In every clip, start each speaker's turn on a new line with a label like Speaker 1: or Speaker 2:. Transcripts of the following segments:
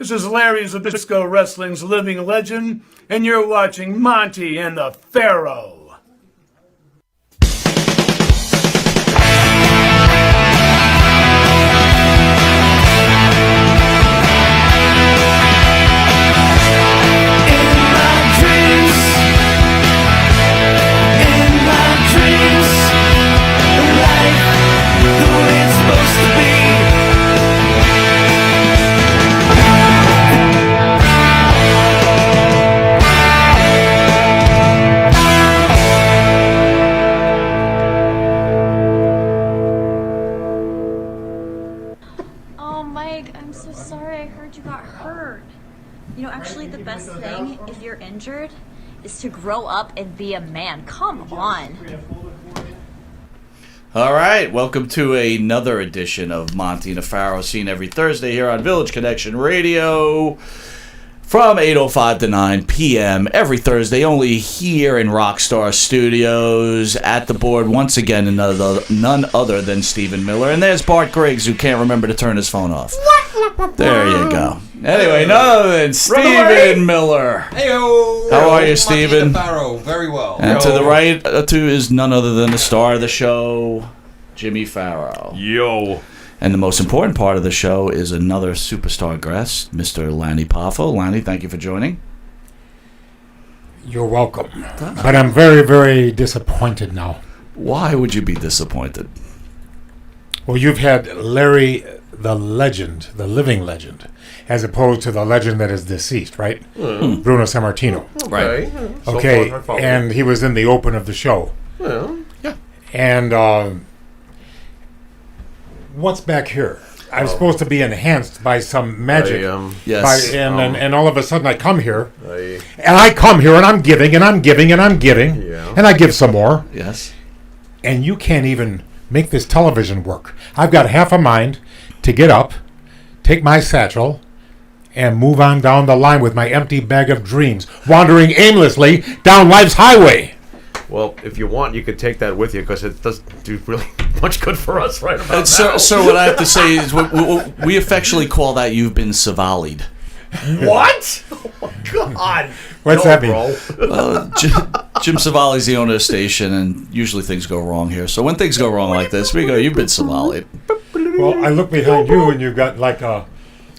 Speaker 1: This is Larry Zbyszko, wrestling's living legend, and you're watching Monte and the Pharaoh.
Speaker 2: If you're injured, is to grow up and be a man. Come on.
Speaker 3: All right, welcome to another edition of Monte and the Pharaoh, seen every Thursday here on Village Connection Radio from 8:05 to 9 p.m. every Thursday, only here in Rockstar Studios. At the board, once again, none other than Stephen Miller. And there's Bart Griggs, who can't remember to turn his phone off. There you go. Anyway, none other than Stephen Miller.
Speaker 4: Heyo.
Speaker 3: How are you, Stephen?
Speaker 4: Pharaoh, very well.
Speaker 3: And to the right is none other than the star of the show, Jimmy Pharaoh.
Speaker 5: Yo.
Speaker 3: And the most important part of the show is another superstar guest, Mr. Lanny Poffo. Lanny, thank you for joining.
Speaker 6: You're welcome. But I'm very, very disappointed now.
Speaker 3: Why would you be disappointed?
Speaker 6: Well, you've had Larry the legend, the living legend, as opposed to the legend that is deceased, right? Bruno Sammartino.
Speaker 3: Right.
Speaker 6: Okay, and he was in the open of the show.
Speaker 3: Yeah.
Speaker 6: And what's back here? I'm supposed to be enhanced by some magic.
Speaker 3: Yes.
Speaker 6: And all of a sudden I come here, and I'm giving, and I'm giving, and I'm giving, and I give some more.
Speaker 3: Yes.
Speaker 6: And you can't even make this television work. I've got half a mind to get up, take my satchel, and move on down the line with my empty bag of dreams, wandering aimlessly down life's highway.
Speaker 5: Well, if you want, you could take that with you, because it doesn't do really much good for us right about now.
Speaker 3: So what I have to say is we affectionately call that you've been savalied.
Speaker 5: What? Oh, my God.
Speaker 6: What's that mean?
Speaker 3: Well, Jim Savali's the owner of the station, and usually things go wrong here. So when things go wrong like this, we go, you've been savalied.
Speaker 6: Well, I look behind you, and you've got like a...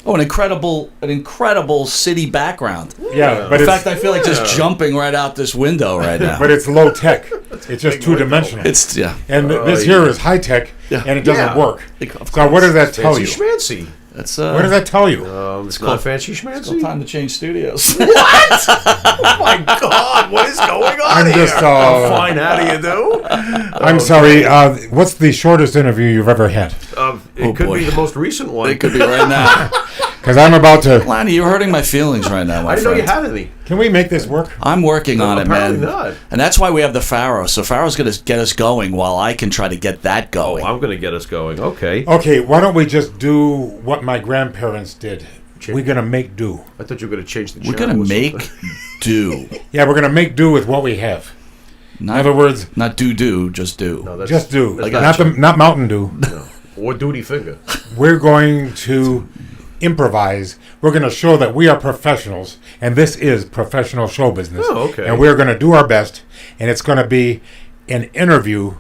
Speaker 3: Oh, an incredible city background.
Speaker 6: Yeah, but
Speaker 3: in fact, I feel like just jumping right out this window right now.
Speaker 6: But it's low tech. It's just two-dimensional.
Speaker 3: It's
Speaker 6: And this here is high tech, and it doesn't work. So what does that tell you?
Speaker 5: Schmancy.
Speaker 3: That's
Speaker 6: what does that tell you?
Speaker 5: It's not fancy schmancy.
Speaker 3: It's time to change studios.
Speaker 5: What? Oh my God! What is going on here? Fine. How do you do?
Speaker 6: I'm sorry. What's the shortest interview you've ever had?
Speaker 5: It could be the most recent one.
Speaker 3: It could be right now.
Speaker 6: Because I'm about to...
Speaker 3: Lanny, you're hurting my feelings right now, my
Speaker 5: I didn't
Speaker 3: friend.
Speaker 5: know you had any.
Speaker 6: Can we make this work?
Speaker 3: I'm working on it, man.
Speaker 5: Not.
Speaker 3: And that's why we have the Pharaoh. So Pharaoh's going to get us going while I can try to get that going.
Speaker 5: I'm going to get us going. Okay.
Speaker 6: Okay, why don't we just do what my grandparents did? We're going to make do.
Speaker 5: I thought you were going to change the channel.
Speaker 3: We're going to make do.
Speaker 6: Yeah, we're going to make do with what we have. In other words...
Speaker 3: Not do, just do.
Speaker 5: No,
Speaker 6: just do.
Speaker 3: Not
Speaker 6: Mountain Dew.
Speaker 5: No. Or Duty Finger.
Speaker 6: We're going to improvise. We're going to show that we are professionals, and this is professional show business.
Speaker 5: Oh, okay.
Speaker 6: And we're going to do our best, and it's going to be an interview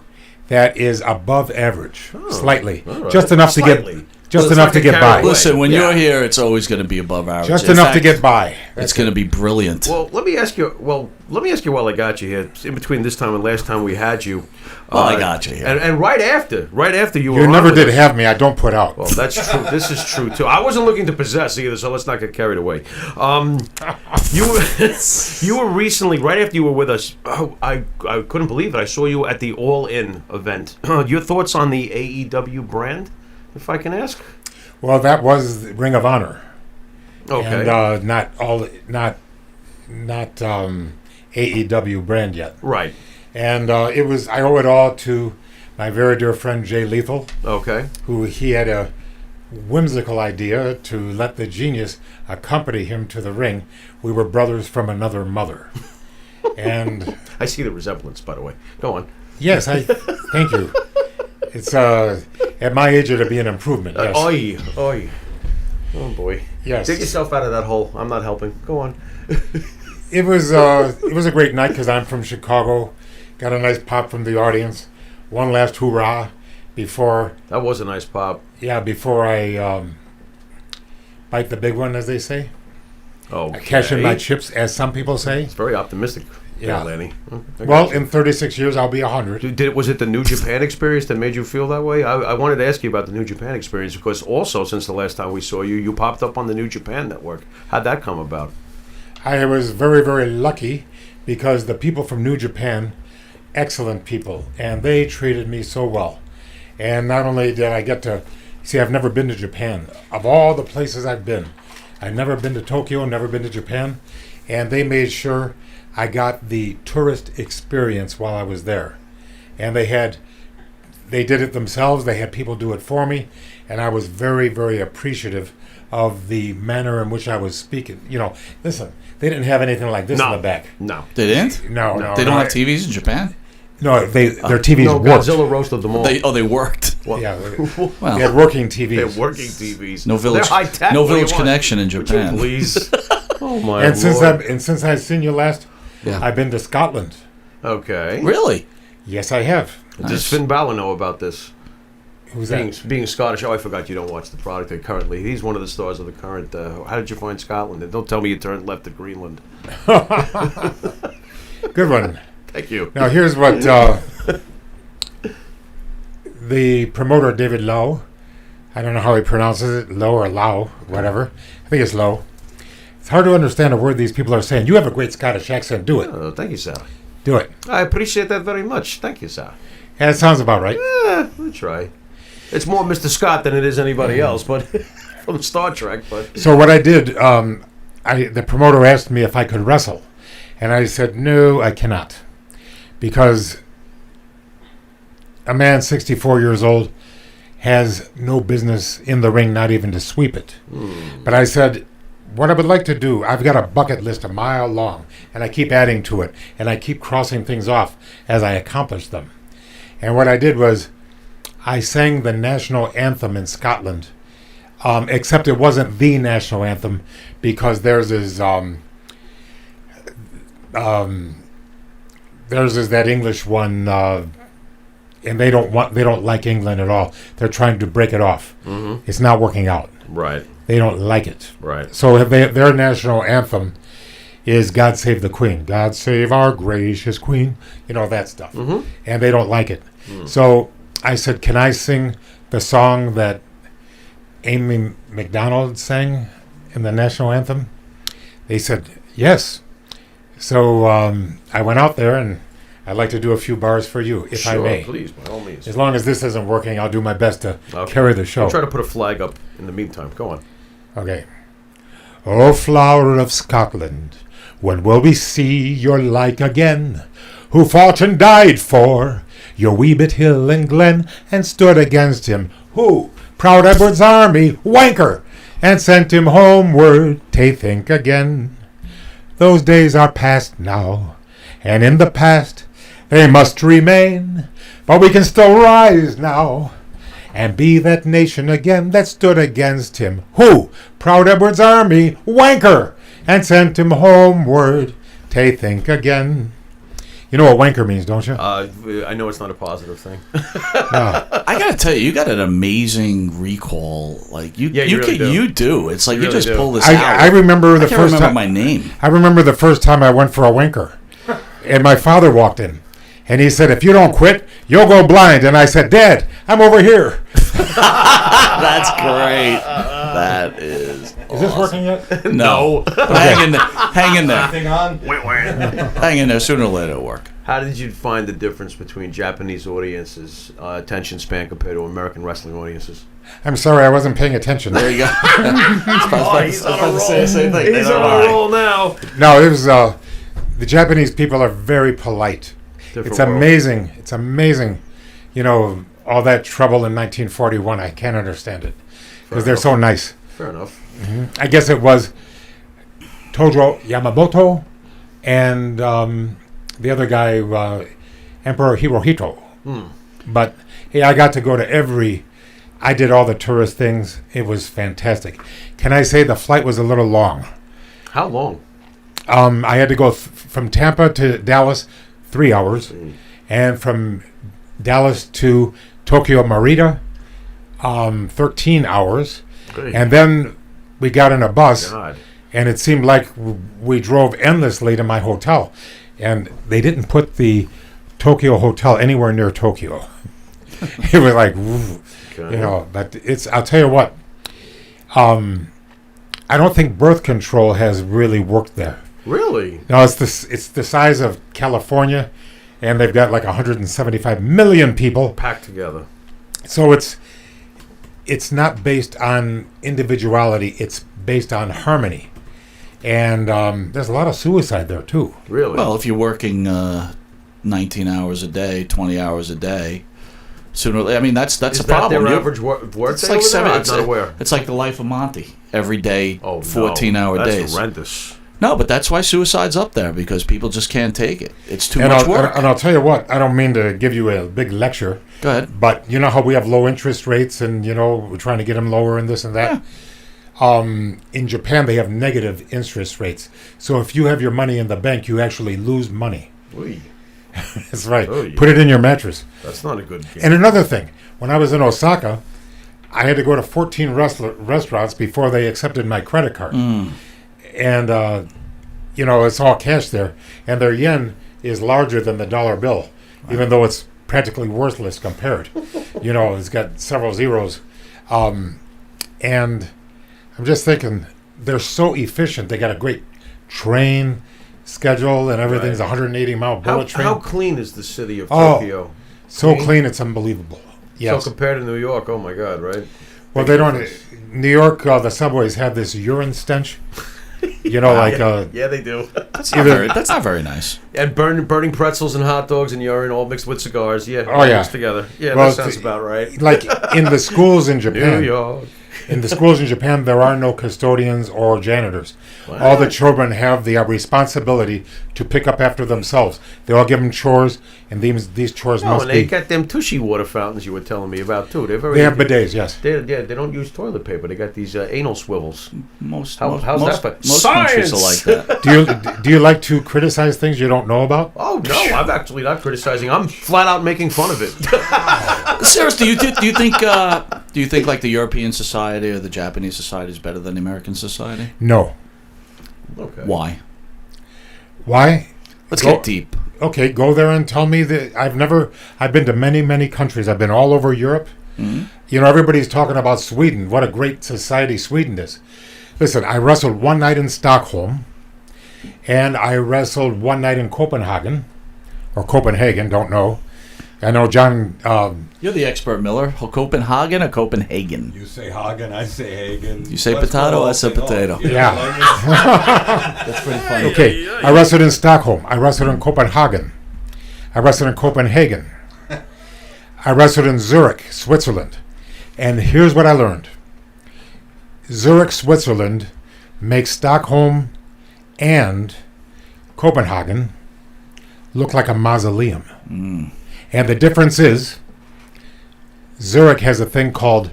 Speaker 6: that is above average, slightly,
Speaker 5: right.
Speaker 6: Just enough to get by.
Speaker 3: Listen, when you're here, it's always going to be above average.
Speaker 6: Just enough to get by.
Speaker 3: It's going to be brilliant.
Speaker 5: Well, let me ask you while I got you here, in between this time and last time we had you.
Speaker 3: I got you here.
Speaker 5: And right after you were
Speaker 6: You
Speaker 5: on
Speaker 6: never
Speaker 5: with
Speaker 6: did
Speaker 5: us.
Speaker 6: have me. I don't put out.
Speaker 5: Well, that's true. This is true too. I wasn't looking to possess either, so let's not get carried away. You were recently, right after you were with us. I couldn't believe it. I saw you at the All In event. Your thoughts on the AEW brand, if I can ask?
Speaker 6: Well, that was Ring of Honor.
Speaker 5: Okay.
Speaker 6: And not AEW brand yet.
Speaker 5: Right.
Speaker 6: And it was. I owe it all to my very dear friend Jay Lethal.
Speaker 5: Okay.
Speaker 6: Who he had a whimsical idea to let the genius accompany him to the ring. We were brothers from another mother. And
Speaker 5: I see the resemblance, by the way. Go on.
Speaker 6: Yes, thank you. It's at my age it'll be an improvement. Yes.
Speaker 5: Oi. Oh boy.
Speaker 6: Yes.
Speaker 5: Dig yourself out of that hole. I'm not helping. Go on.
Speaker 6: It was a great night because I'm from Chicago. Got a nice pop from the audience. One last hoorah before
Speaker 5: That was a nice pop.
Speaker 6: before I bite the big one, as they say.
Speaker 5: Oh,
Speaker 6: Cash in my chips, as some people say.
Speaker 5: It's very optimistic.
Speaker 6: Yeah.
Speaker 5: Lanny.
Speaker 6: Well, in 36 years, I'll be 100.
Speaker 5: Was it the New Japan experience that made you feel that way? I wanted to ask you about the New Japan experience because also since the last time we saw you, you popped up on the New Japan Network. How'd that come about?
Speaker 6: I was very, very lucky because the people from New Japan, excellent people, and they treated me so well. And not only did I get to see, I've never been to Japan. Of all the places I've been, I've never been to Tokyo, never been to Japan, and they made sure I got the tourist experience while I was there. And they did it themselves. They had people do it for me, and I was very, very appreciative of the manner in which I was speaking. Listen, they didn't have anything like this in the back.
Speaker 5: No.
Speaker 3: They didn't?
Speaker 6: No.
Speaker 3: They don't have TVs in Japan?
Speaker 6: No, their TVs
Speaker 5: No,
Speaker 6: worked.
Speaker 5: Godzilla roasted them all.
Speaker 3: They worked.
Speaker 6: Yeah,
Speaker 3: Well,
Speaker 6: they had working TVs.
Speaker 5: They're working TVs.
Speaker 3: no village,
Speaker 5: They're high-tech.
Speaker 3: no
Speaker 5: What do you
Speaker 3: village
Speaker 5: want?
Speaker 3: connection in
Speaker 5: Would you
Speaker 3: Japan.
Speaker 5: please. Oh my
Speaker 6: And
Speaker 5: lord.
Speaker 6: since I've seen you last,
Speaker 3: Yeah.
Speaker 6: I've been to Scotland.
Speaker 5: Okay.
Speaker 3: Really?
Speaker 6: Yes, I have.
Speaker 5: Does Finn Balor know about this?
Speaker 6: Who's
Speaker 5: Being,
Speaker 6: that?
Speaker 5: being Scottish. Oh, I forgot you don't watch the product currently. He's one of the stars of the current. How did you find Scotland? And don't tell me you turned left at Greenland.
Speaker 6: Good one.
Speaker 5: Thank you.
Speaker 6: Now here's what the promoter David Lowe. I don't know how he pronounces it, Lowe or Lau, whatever. I think it's Lowe. It's hard to understand a word these people are saying. You have a great Scottish accent. Do it.
Speaker 5: Thank you, sir.
Speaker 6: Do it.
Speaker 5: I appreciate that very much. Thank you, sir.
Speaker 6: Yeah, it sounds about right.
Speaker 5: We'll try. It's more Mr. Scott than it is anybody else, but from Star Trek. But
Speaker 6: So what I did, the promoter asked me if I could wrestle, and I said no, I cannot, because a man 64 years old has no business in the ring, not even to sweep it. But I said, what I would like to do, I've got a bucket list a mile long, and I keep adding to it, and I keep crossing things off as I accomplish them. And what I did was, I sang the national anthem in Scotland. Except it wasn't the national anthem because theirs is that English one, and they don't like England at all. They're trying to break it off.
Speaker 5: Mm-hmm.
Speaker 6: It's not working out.
Speaker 5: right,
Speaker 6: They don't like it.
Speaker 5: right.
Speaker 6: So their national anthem is "God Save the Queen." God save our gracious Queen. That stuff.
Speaker 5: Mm-hmm.
Speaker 6: And they don't like it. So I said, "Can I sing the song that Amy McDonald sang in the national anthem?" They said, "Yes." So I went out there, and I'd like to do a few bars for you, if I
Speaker 5: Sure,
Speaker 6: may.
Speaker 5: please, by all means.
Speaker 6: As long as this isn't working, I'll do my best to
Speaker 5: Okay.
Speaker 6: carry the show.
Speaker 5: I'll try to put a flag up in the meantime. Go on.
Speaker 6: Okay. Oh, flower of Scotland, when will we see your like again? Who fought and died for your wee bit hill and glen, and stood against him? Who? Proud Edward's army, wanker, and sent him homeward, ta think again. Those days are past now, and in the past they must remain, but we can still rise now and be that nation again that stood against him. Who? Proud Edward's army, wanker, and sent him homeward, ta think again. You know what wanker means, don't you?
Speaker 5: I know it's not a positive thing.
Speaker 3: I gotta tell you got an amazing recall. Like you
Speaker 5: really do.
Speaker 3: you do. It's like
Speaker 5: You
Speaker 3: you
Speaker 5: really
Speaker 3: just
Speaker 5: do.
Speaker 3: pull this
Speaker 6: I
Speaker 3: out.
Speaker 6: remember the
Speaker 3: I can't
Speaker 6: first
Speaker 3: remember
Speaker 6: time.
Speaker 3: my name.
Speaker 6: I remember the first time I went for a wanker, and my father walked in, and he said, "If you don't quit, you'll go blind." And I said, "Dad, I'm over here."
Speaker 3: That's great. That is.
Speaker 6: Is this working yet?
Speaker 3: No. But hang in there. Hang in there.
Speaker 6: Thing on?
Speaker 3: Hang in there. Sooner or later it'll work.
Speaker 5: How did you find the difference between Japanese audiences' attention span compared to American wrestling audiences?
Speaker 6: I'm sorry, I wasn't paying attention.
Speaker 3: There you go.
Speaker 5: He's on a roll. He's on a roll now.
Speaker 6: No, it was the Japanese people are very polite.
Speaker 5: Different
Speaker 6: It's
Speaker 5: world.
Speaker 6: amazing. It's amazing. All that trouble in 1941. I can't understand it because they're so nice.
Speaker 5: Fair enough.
Speaker 6: I guess it was Tojo Yamamoto and the other guy, Emperor Hirohito. But hey, I got to go to every I did all the tourist things. It was fantastic. Can I say the flight was a little long?
Speaker 5: How long?
Speaker 6: I had to go from Tampa to Dallas, 3 hours, and from Dallas to Tokyo Narita, 13 hours,
Speaker 5: Great.
Speaker 6: and then we got in a bus,
Speaker 5: God.
Speaker 6: and it seemed like we drove endlessly to my hotel, and they didn't put the Tokyo hotel anywhere near Tokyo. It was like, but I'll tell you what, I don't think birth control has really worked there.
Speaker 5: Really?
Speaker 6: No, it's the size of California, and they've got like 175 million people.
Speaker 5: Packed together.
Speaker 6: So it's not based on individuality. It's based on harmony, and there's a lot of suicide there too.
Speaker 5: Really?
Speaker 3: Well, if you're working 19 hours a day, 20 hours a day, that's
Speaker 5: Is
Speaker 3: a
Speaker 5: that
Speaker 3: problem.
Speaker 5: their average work
Speaker 3: It's
Speaker 5: day
Speaker 3: like
Speaker 5: over
Speaker 3: seven.
Speaker 5: there?
Speaker 3: It's,
Speaker 5: I'm not aware.
Speaker 3: it's like the life of Monte. Every day,
Speaker 5: Oh,
Speaker 3: 14-hour
Speaker 5: no. That's
Speaker 3: days.
Speaker 5: horrendous.
Speaker 3: No, but that's why suicide's up there, because people just can't take it. It's too
Speaker 6: And
Speaker 3: much work.
Speaker 6: I'll tell you what. I don't mean to give you a big lecture,
Speaker 3: Go ahead.
Speaker 6: but you know how we have low interest rates, and we're trying to get them lower and this and that. In Japan, they have negative interest rates. So if you have your money in the bank, you actually lose money.
Speaker 5: Oy,
Speaker 6: That's right.
Speaker 5: Oh, yeah.
Speaker 6: Put it in your mattress.
Speaker 5: that's not a good game.
Speaker 6: And another thing, when I was in Osaka, I had to go to 14 restaurants before they accepted my credit card. And, it's all cash there. And their yen is larger than the dollar bill, even though it's practically worthless compared. It's got several zeros. And I'm just thinking, they're so efficient. They got a great train schedule, and everything's
Speaker 5: Right.
Speaker 6: 180-mile bullet train.
Speaker 5: How clean is the city of
Speaker 6: Oh,
Speaker 5: Tokyo?
Speaker 6: So clean, it's unbelievable. Yes.
Speaker 5: So compared to New York, oh my God, right?
Speaker 6: Well, they don't. New York, the subways have this urine stench.
Speaker 5: Yeah, they do.
Speaker 3: That's not very nice.
Speaker 5: And burning pretzels and hot dogs and urine all mixed with cigars. Yeah,
Speaker 6: Oh,
Speaker 5: all
Speaker 6: yeah.
Speaker 5: mixed together. Yeah,
Speaker 6: Well,
Speaker 5: that sounds about right.
Speaker 6: like in the schools in
Speaker 5: New
Speaker 6: Japan.
Speaker 5: York.
Speaker 6: In the schools in Japan, there are no custodians or janitors. All the children have the responsibility to pick up after themselves. They all give them chores, and these chores
Speaker 5: Oh,
Speaker 6: must
Speaker 5: and they
Speaker 6: be.
Speaker 5: got them tushy water fountains you were telling me about too.
Speaker 6: They have bidets, yes.
Speaker 5: They don't use toilet paper. They got these anal swivels.
Speaker 3: Most
Speaker 5: How's
Speaker 3: most,
Speaker 5: that for-
Speaker 3: most countries are
Speaker 5: Science!
Speaker 3: like that.
Speaker 6: Do you like to criticize things you don't know about?
Speaker 5: Oh no, I'm actually not criticizing. I'm flat out making fun of it.
Speaker 3: Seriously, do you think like the European society or the Japanese society is better than the American society?
Speaker 6: No.
Speaker 5: Okay.
Speaker 3: Why?
Speaker 6: Why?
Speaker 3: Let's
Speaker 6: Go-
Speaker 3: get deep.
Speaker 6: Okay, go there and tell me that I've been to many, many countries. I've been all over Europe. Everybody's talking about Sweden. What a great society Sweden is. Listen, I wrestled one night in Stockholm, and I wrestled one night in Copenhagen, or Copenhagen, don't know. I know John,
Speaker 3: You're the expert, Miller. Copenhagen or Copenhagen?
Speaker 4: You say Hagen, I say Hagen.
Speaker 3: You say
Speaker 4: Let's
Speaker 3: potato,
Speaker 4: go
Speaker 3: I say
Speaker 4: off and
Speaker 3: potato.
Speaker 4: off.
Speaker 6: Yeah.
Speaker 3: That's pretty funny.
Speaker 6: okay, I wrestled in Stockholm. I wrestled in Copenhagen. I wrestled in Copenhagen. I wrestled in Zurich, Switzerland. And here's what I learned. Zurich, Switzerland makes Stockholm and Copenhagen look like a mausoleum. And the difference is Zurich has a thing called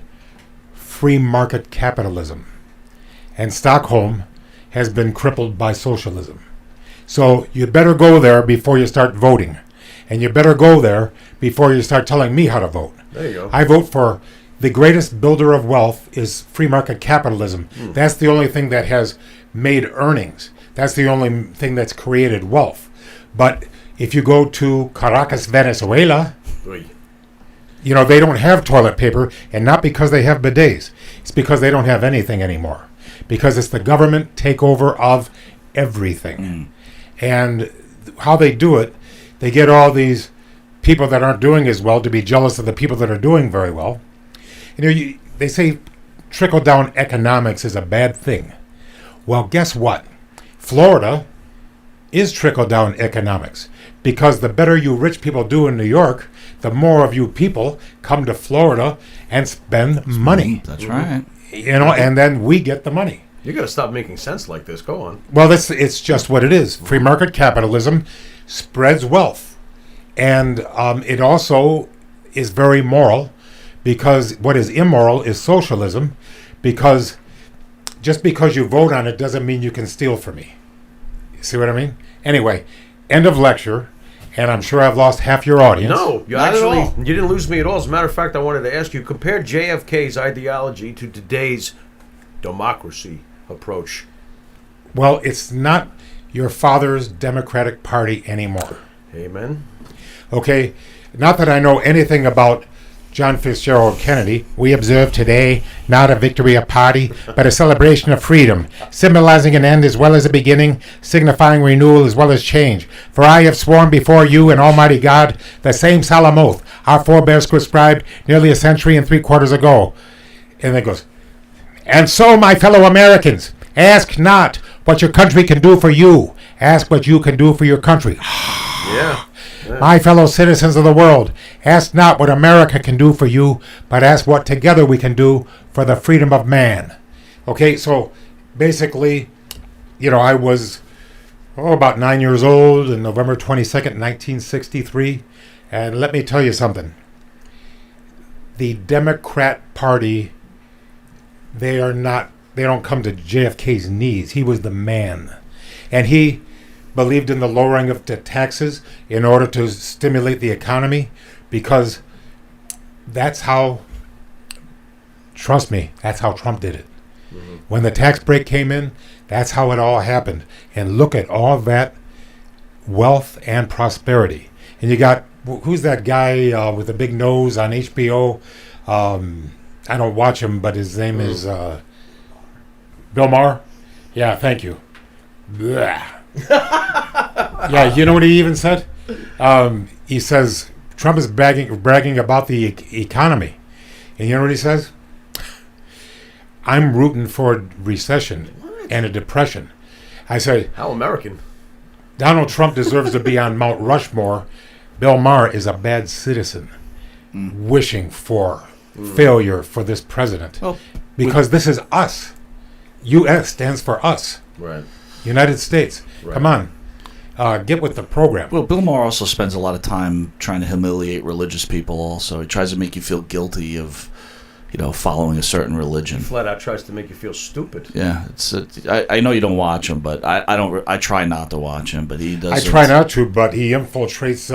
Speaker 6: free market capitalism. And Stockholm has been crippled by socialism. So you better go there before you start voting. And you better go there before you start telling me how to vote.
Speaker 5: There you go.
Speaker 6: I vote for the greatest builder of wealth is free market capitalism. That's the only thing that has made earnings. That's the only thing that's created wealth. But if you go to Caracas, Venezuela,
Speaker 5: Oy.
Speaker 6: they don't have toilet paper, and not because they have bidets. It's because they don't have anything anymore. Because it's the government takeover of everything. And how they do it, they get all these people that aren't doing as well to be jealous of the people that are doing very well. They say trickle-down economics is a bad thing. Well, guess what? Florida is trickle-down economics. Because the better you rich people do in New York, the more of you people come to Florida and spend money.
Speaker 3: That's right.
Speaker 6: And then we get the money.
Speaker 5: You got to stop making sense like this. Go on.
Speaker 6: Well, it's just what it is. Free market capitalism spreads wealth. And it also is very moral because what is immoral is socialism, because just because you vote on it doesn't mean you can steal from me. You see what I mean? Anyway, end of lecture, and I'm sure I've lost half your audience.
Speaker 5: No, you
Speaker 3: Not at
Speaker 5: actually
Speaker 3: all.
Speaker 5: you didn't lose me at all. As a matter of fact, I wanted to ask you, compare JFK's ideology to today's democracy approach.
Speaker 6: Well, it's not your father's Democratic Party anymore.
Speaker 5: Amen.
Speaker 6: Okay? Not that I know anything about John Fitzgerald Kennedy. We observe today not a victory of party, but a celebration of freedom, symbolizing an end as well as a beginning, signifying renewal as well as change. For I have sworn before you and Almighty God the same solemn oath our forebears prescribed nearly a century and 3/4 ago. And then it goes, and so, my fellow Americans, ask not what your country can do for you. Ask what you can do for your country.
Speaker 5: Yeah.
Speaker 6: My fellow citizens of the world, ask not what America can do for you, but ask what together we can do for the freedom of man. Okay, so basically, I was about 9 years old on November 22nd, 1963. And let me tell you something. The Democrat Party, they don't come to JFK's knees. He was the man. And he believed in the lowering of the taxes in order to stimulate the economy, because that's how, trust me, that's how Trump did it. Mm-hmm. When the tax break came in, that's how it all happened. And look at all that wealth and prosperity. And you got, who's that guy with the big nose on HBO? I don't watch him, but his name is Bill Maher. Yeah, thank you. Blah. Yeah, you know what he even said? He says Trump is bragging about the economy. And you know what he says? I'm rooting for a recession and a depression. I say,
Speaker 5: How American.
Speaker 6: Donald Trump deserves to be on Mount Rushmore. Bill Maher is a bad citizen wishing for failure for this president.
Speaker 3: Well,
Speaker 6: because this is us. U.S. stands for us.
Speaker 5: Right.
Speaker 6: United States.
Speaker 5: Right.
Speaker 6: Come on. Get with the program.
Speaker 3: Well, Bill Maher also spends a lot of time trying to humiliate religious people also. He tries to make you feel guilty of, following a certain religion.
Speaker 5: Flat out tries to make you feel stupid.
Speaker 3: Yeah, I know you don't watch him, but I try not to watch him, but he does.
Speaker 6: I try not to, but he infiltrates,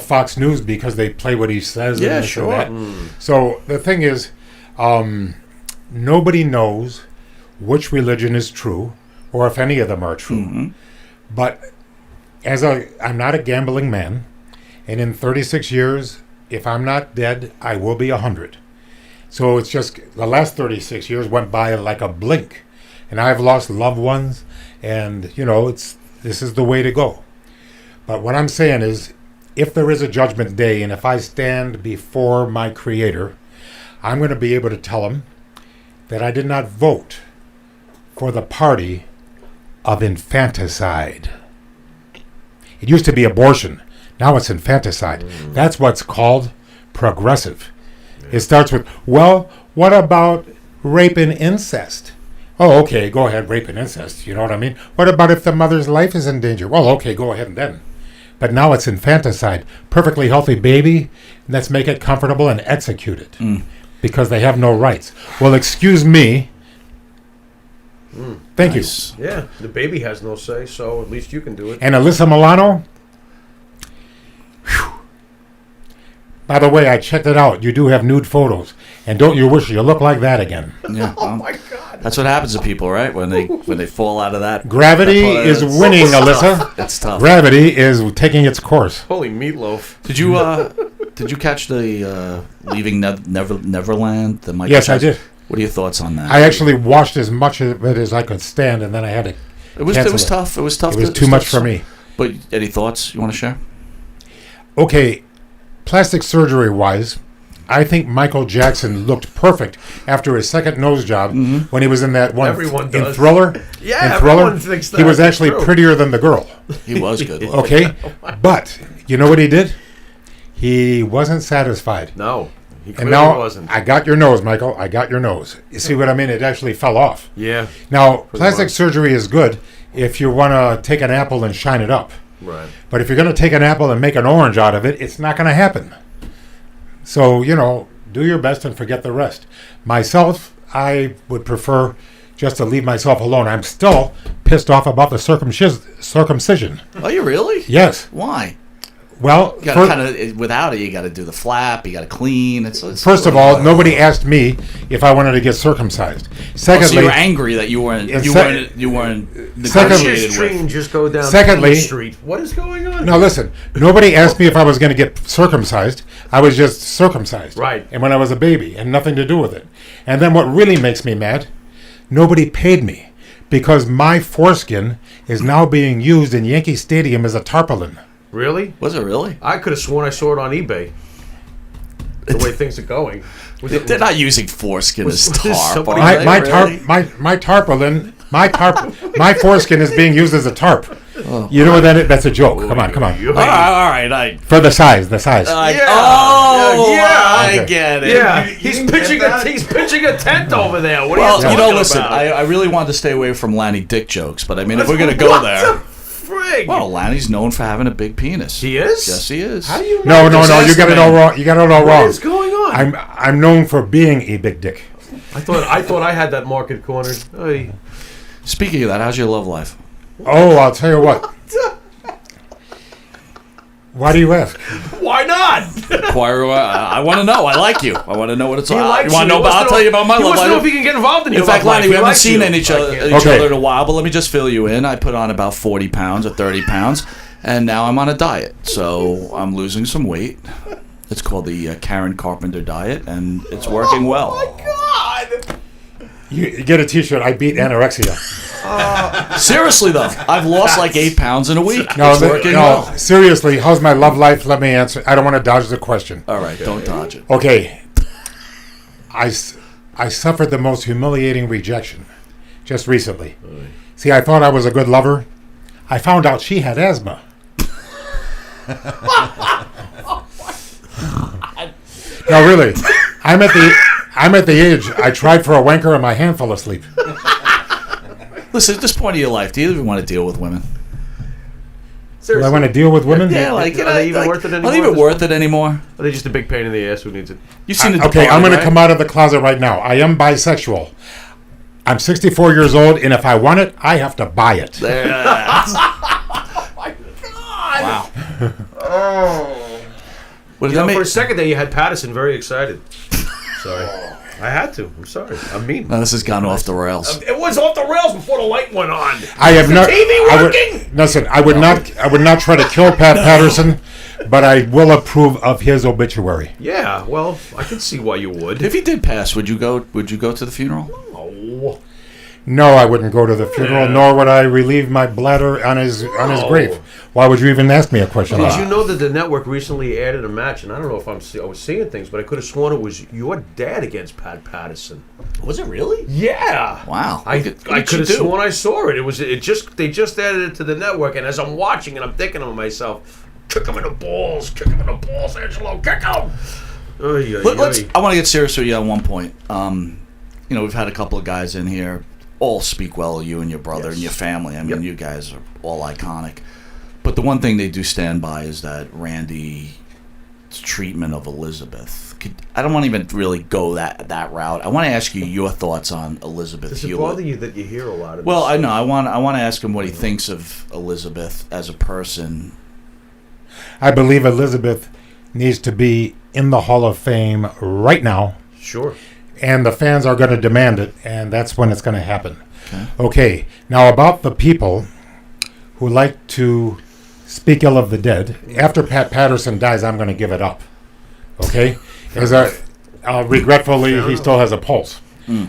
Speaker 6: Fox News because they play what he says.
Speaker 3: Yeah,
Speaker 6: and this
Speaker 3: sure.
Speaker 6: and that. So the thing is, nobody knows which religion is true, or if any of them are true.
Speaker 3: Mm-hmm.
Speaker 6: But I'm not a gambling man, and in 36 years, if I'm not dead, I will be 100. So it's just the last 36 years went by like a blink, and I've lost loved ones, and this is the way to go. But what I'm saying is, if there is a judgment day, and if I stand before my Creator, I'm going to be able to tell him that I did not vote for the party of infanticide. It used to be abortion. Now it's infanticide. That's what's called progressive. It starts with, well, what about rape and incest? Oh, okay, go ahead, rape and incest. You know what I mean? What about if the mother's life is in danger? Well, okay, go ahead and then. But now it's infanticide. Perfectly healthy baby, let's make it comfortable and execute it. Because they have no rights. Well, excuse me. Thank you.
Speaker 5: Yeah, the baby has no say, so at least you can do it.
Speaker 6: And Alyssa Milano, whew. By the way, I checked it out. You do have nude photos. And don't you wish you look like that again?
Speaker 3: Yeah,
Speaker 5: Oh my God.
Speaker 3: that's what happens to people, right? When they fall out of that.
Speaker 6: Gravity
Speaker 3: That's
Speaker 6: is winning, Alyssa.
Speaker 3: It's tough.
Speaker 6: Gravity is taking its course.
Speaker 5: Holy meatloaf.
Speaker 3: Did you catch the Leaving Neverland? The Michael
Speaker 6: Yes, I
Speaker 3: Jackson?
Speaker 6: did.
Speaker 3: What are your thoughts on that?
Speaker 6: I actually watched as much of it as I could stand, and then I had to
Speaker 3: It was
Speaker 6: cancel
Speaker 3: tough. It was tough.
Speaker 6: It was too much for me.
Speaker 3: But any thoughts you want to share?
Speaker 6: Okay, plastic surgery-wise, I think Michael Jackson looked perfect after his second nose job when he was in that one
Speaker 5: Everyone
Speaker 6: in
Speaker 5: does.
Speaker 6: Thriller.
Speaker 5: Yeah,
Speaker 6: in Thriller,
Speaker 5: everyone thinks that.
Speaker 6: he was actually
Speaker 5: True.
Speaker 6: prettier than the girl.
Speaker 3: He was good.
Speaker 6: Okay, but you know what he did? He wasn't satisfied.
Speaker 5: No, he
Speaker 6: And
Speaker 5: clearly
Speaker 6: now
Speaker 5: wasn't.
Speaker 6: I got your nose, Michael. I got your nose. You see what I mean? It actually fell off.
Speaker 5: Yeah,
Speaker 6: Now, plastic
Speaker 5: much.
Speaker 6: surgery is good if you want to take an apple and shine it up.
Speaker 5: right.
Speaker 6: But if you're going to take an apple and make an orange out of it, it's not going to happen. So, do your best and forget the rest. Myself, I would prefer just to leave myself alone. I'm still pissed off about the circumcision.
Speaker 3: Are you really?
Speaker 6: Yes.
Speaker 3: Why?
Speaker 6: Well,
Speaker 3: You gotta kind of without it. You got to do the flap. You got to clean. It's
Speaker 6: first of all, nobody asked me if I wanted to get circumcised. Secondly,
Speaker 3: so you were angry that you weren't
Speaker 6: Secondly,
Speaker 3: negotiated
Speaker 5: Train
Speaker 3: with.
Speaker 5: just go down
Speaker 6: Secondly-
Speaker 5: the street. What is going on?
Speaker 6: now listen, nobody asked me if I was going to get circumcised. I was just circumcised.
Speaker 5: Right.
Speaker 6: And when I was a baby, and nothing to do with it. And then what really makes me mad, nobody paid me because my foreskin is now being used in Yankee Stadium as a tarpaulin.
Speaker 5: Really?
Speaker 3: Was it really?
Speaker 5: I could have sworn I saw it on eBay. The way things are going.
Speaker 3: They're not using foreskin as
Speaker 5: was this
Speaker 3: tarp.
Speaker 5: somebody-
Speaker 3: are
Speaker 6: My
Speaker 3: they,
Speaker 6: my
Speaker 3: really?
Speaker 6: my tarpaulin, my foreskin is being used as a tarp. You know that that's a joke. Come on.
Speaker 3: All right.
Speaker 6: For the size.
Speaker 5: Yeah.
Speaker 3: I
Speaker 6: Okay.
Speaker 3: get it.
Speaker 5: Yeah, he's pitching a tent over there. What are
Speaker 3: Well,
Speaker 5: you
Speaker 3: you
Speaker 5: talking
Speaker 3: know, listen.
Speaker 5: about?
Speaker 3: I really wanted to stay away from Lanny dick jokes, but I mean, if we're gonna go there,
Speaker 5: Frig.
Speaker 3: well, Lanny's known for having a big penis.
Speaker 5: He is?
Speaker 3: Yes, he is.
Speaker 5: How do you
Speaker 6: No.
Speaker 3: Just
Speaker 6: You
Speaker 3: ask
Speaker 6: got
Speaker 3: the
Speaker 6: it all
Speaker 3: man.
Speaker 6: wrong. You got it all
Speaker 5: What
Speaker 6: wrong.
Speaker 5: is going on?
Speaker 6: I'm known for being a big dick.
Speaker 5: I thought I had that market cornered. Hey.
Speaker 3: Speaking of that, how's your love life?
Speaker 6: Oh, I'll tell you what. Why do you ask?
Speaker 5: Why not?
Speaker 3: I want to know. I like you. I want to know what it's
Speaker 5: He
Speaker 3: like.
Speaker 5: likes
Speaker 3: You want to know? I'll tell you about my
Speaker 5: He
Speaker 3: love
Speaker 5: wants to know if
Speaker 3: life.
Speaker 5: he can get involved in your
Speaker 3: In fact,
Speaker 5: love
Speaker 3: Lanny,
Speaker 5: life.
Speaker 3: we
Speaker 5: He
Speaker 3: haven't
Speaker 5: likes
Speaker 3: seen
Speaker 5: you.
Speaker 3: each
Speaker 6: Okay.
Speaker 3: other in a while, but let me just fill you in. I put on about 40 pounds or 30 pounds, and now I'm on a diet. So I'm losing some weight. It's called the Karen Carpenter diet, and it's working well.
Speaker 5: God.
Speaker 6: You get a T-shirt. I beat anorexia.
Speaker 3: Seriously, though, I've lost like 8 pounds in a week.
Speaker 6: No,
Speaker 3: It's working well.
Speaker 6: seriously. How's my love life? Let me answer. I don't want to dodge the question.
Speaker 3: All right, don't dodge it.
Speaker 6: Okay. I suffered the most humiliating rejection just recently. See, I thought I was a good lover. I found out she had asthma. No, really. I'm at the age I tried for a wanker and my hand fell asleep.
Speaker 3: Listen, at this point of your life, do you even want to deal with women?
Speaker 6: Do I want to deal with women?
Speaker 3: Yeah, like,
Speaker 5: Are they even worth it
Speaker 3: Are
Speaker 5: anymore
Speaker 3: they even worth it anymore?
Speaker 5: Are they just a big pain in the ass? Who needs it?
Speaker 3: You've seen the
Speaker 6: Okay,
Speaker 3: Departed,
Speaker 6: I'm going to
Speaker 3: right?
Speaker 6: come out of the closet right now. I am bisexual. I'm 64 years old, and if I want it, I have to buy it.
Speaker 3: Wow. What did
Speaker 5: You
Speaker 3: that
Speaker 5: know, for a
Speaker 3: make?
Speaker 5: second there, you had Patterson very excited. Sorry. I had to. I'm sorry. I'm mean.
Speaker 3: No, this has gone off the rails.
Speaker 5: It was off the rails before the light went on.
Speaker 6: I have not.
Speaker 5: TV
Speaker 6: I
Speaker 5: working?
Speaker 6: listen, I would not try to kill Pat Patterson, but I will approve of his obituary.
Speaker 5: Yeah, well, I can see why you would.
Speaker 3: If he did pass, would you go? Would you go to the funeral?
Speaker 5: Oh.
Speaker 6: No, I wouldn't go to the funeral, nor would I relieve my bladder on his grave. Why would you even ask me a question like
Speaker 5: Did you
Speaker 6: that?
Speaker 5: know that the network recently added a match, and I don't know if I was seeing things, but I could have sworn it was your dad against Pat Patterson.
Speaker 3: Was it really?
Speaker 5: Yeah.
Speaker 3: Wow.
Speaker 5: I
Speaker 3: What did
Speaker 5: could
Speaker 3: you
Speaker 5: have
Speaker 3: do?
Speaker 5: sworn I saw it. They just added it to the network, and as I'm watching and I'm thinking to myself, kick him in the balls, Angelo, kick him.
Speaker 3: I want to get serious with you on one point. We've had a couple of guys in here. All speak well of you and your brother and your family. I mean, you guys are all iconic. But the one thing they do stand by is that Randy's treatment of Elizabeth. I don't want to even really go that route. I want to ask you your thoughts on Elizabeth
Speaker 5: Does it
Speaker 3: Hewitt.
Speaker 5: bother you that you hear a lot of
Speaker 3: Well,
Speaker 5: this?
Speaker 3: I know. I want to ask him what he thinks of Elizabeth as a person.
Speaker 6: I believe Elizabeth needs to be in the Hall of Fame right now,
Speaker 5: Sure.
Speaker 6: and the fans are going to demand it, and that's when it's going to happen. Okay, now about the people who like to speak ill of the dead. After Pat Patterson dies, I'm going to give it up. Okay, regretfully, he still has a pulse.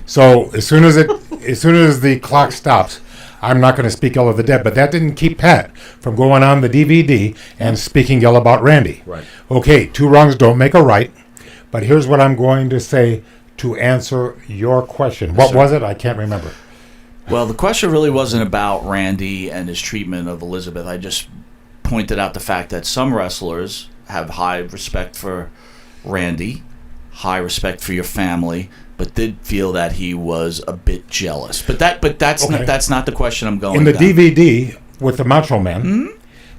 Speaker 6: So as soon as the clock stops, I'm not going to speak ill of the dead. But that didn't keep Pat from going on the DVD and speaking ill about Randy.
Speaker 5: Right.
Speaker 6: Okay, two wrongs don't make a right. But here's what I'm going to say to answer your question. What was it? I can't remember.
Speaker 3: Well, the question really wasn't about Randy and his treatment of Elizabeth. I just pointed out the fact that some wrestlers have high respect for Randy, high respect for your family, but did feel that he was a bit jealous. But that's
Speaker 6: Okay.
Speaker 3: not the question I'm going
Speaker 6: In the
Speaker 3: down.
Speaker 6: DVD with the Macho Man,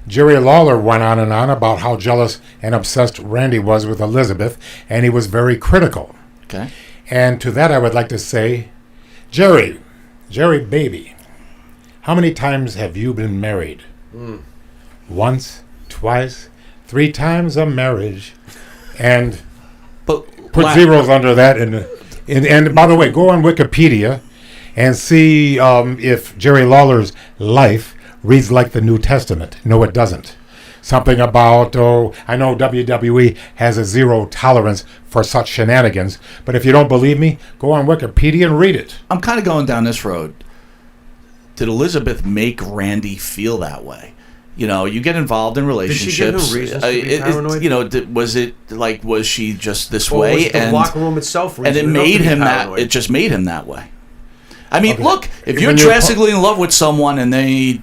Speaker 6: Jerry Lawler went on and on about how jealous and obsessed Randy was with Elizabeth, and he was very critical.
Speaker 3: Okay.
Speaker 6: And to that I would like to say, Jerry baby, how many times have you been married? Once, twice, 3 times a marriage. And
Speaker 3: But
Speaker 6: put zeros under that. And by the way, go on Wikipedia and see if Jerry Lawler's life reads like the New Testament. No, it doesn't. Something about, I know WWE has a zero tolerance for such shenanigans, but if you don't believe me, go on Wikipedia and read it.
Speaker 3: I'm kind of going down this road. Did Elizabeth make Randy feel that way? You know, you get involved in relationships.
Speaker 5: Did she give him reasons to be paranoid?
Speaker 3: You know, was she just this
Speaker 5: Or
Speaker 3: way?
Speaker 5: was the locker room itself
Speaker 3: and it
Speaker 5: reason
Speaker 3: made
Speaker 5: enough to be
Speaker 3: him that.
Speaker 5: paranoid?
Speaker 3: It just made him that way. I mean,
Speaker 6: Okay.
Speaker 3: look, if
Speaker 6: When
Speaker 3: you're
Speaker 6: you're
Speaker 3: drastically in love with someone and they,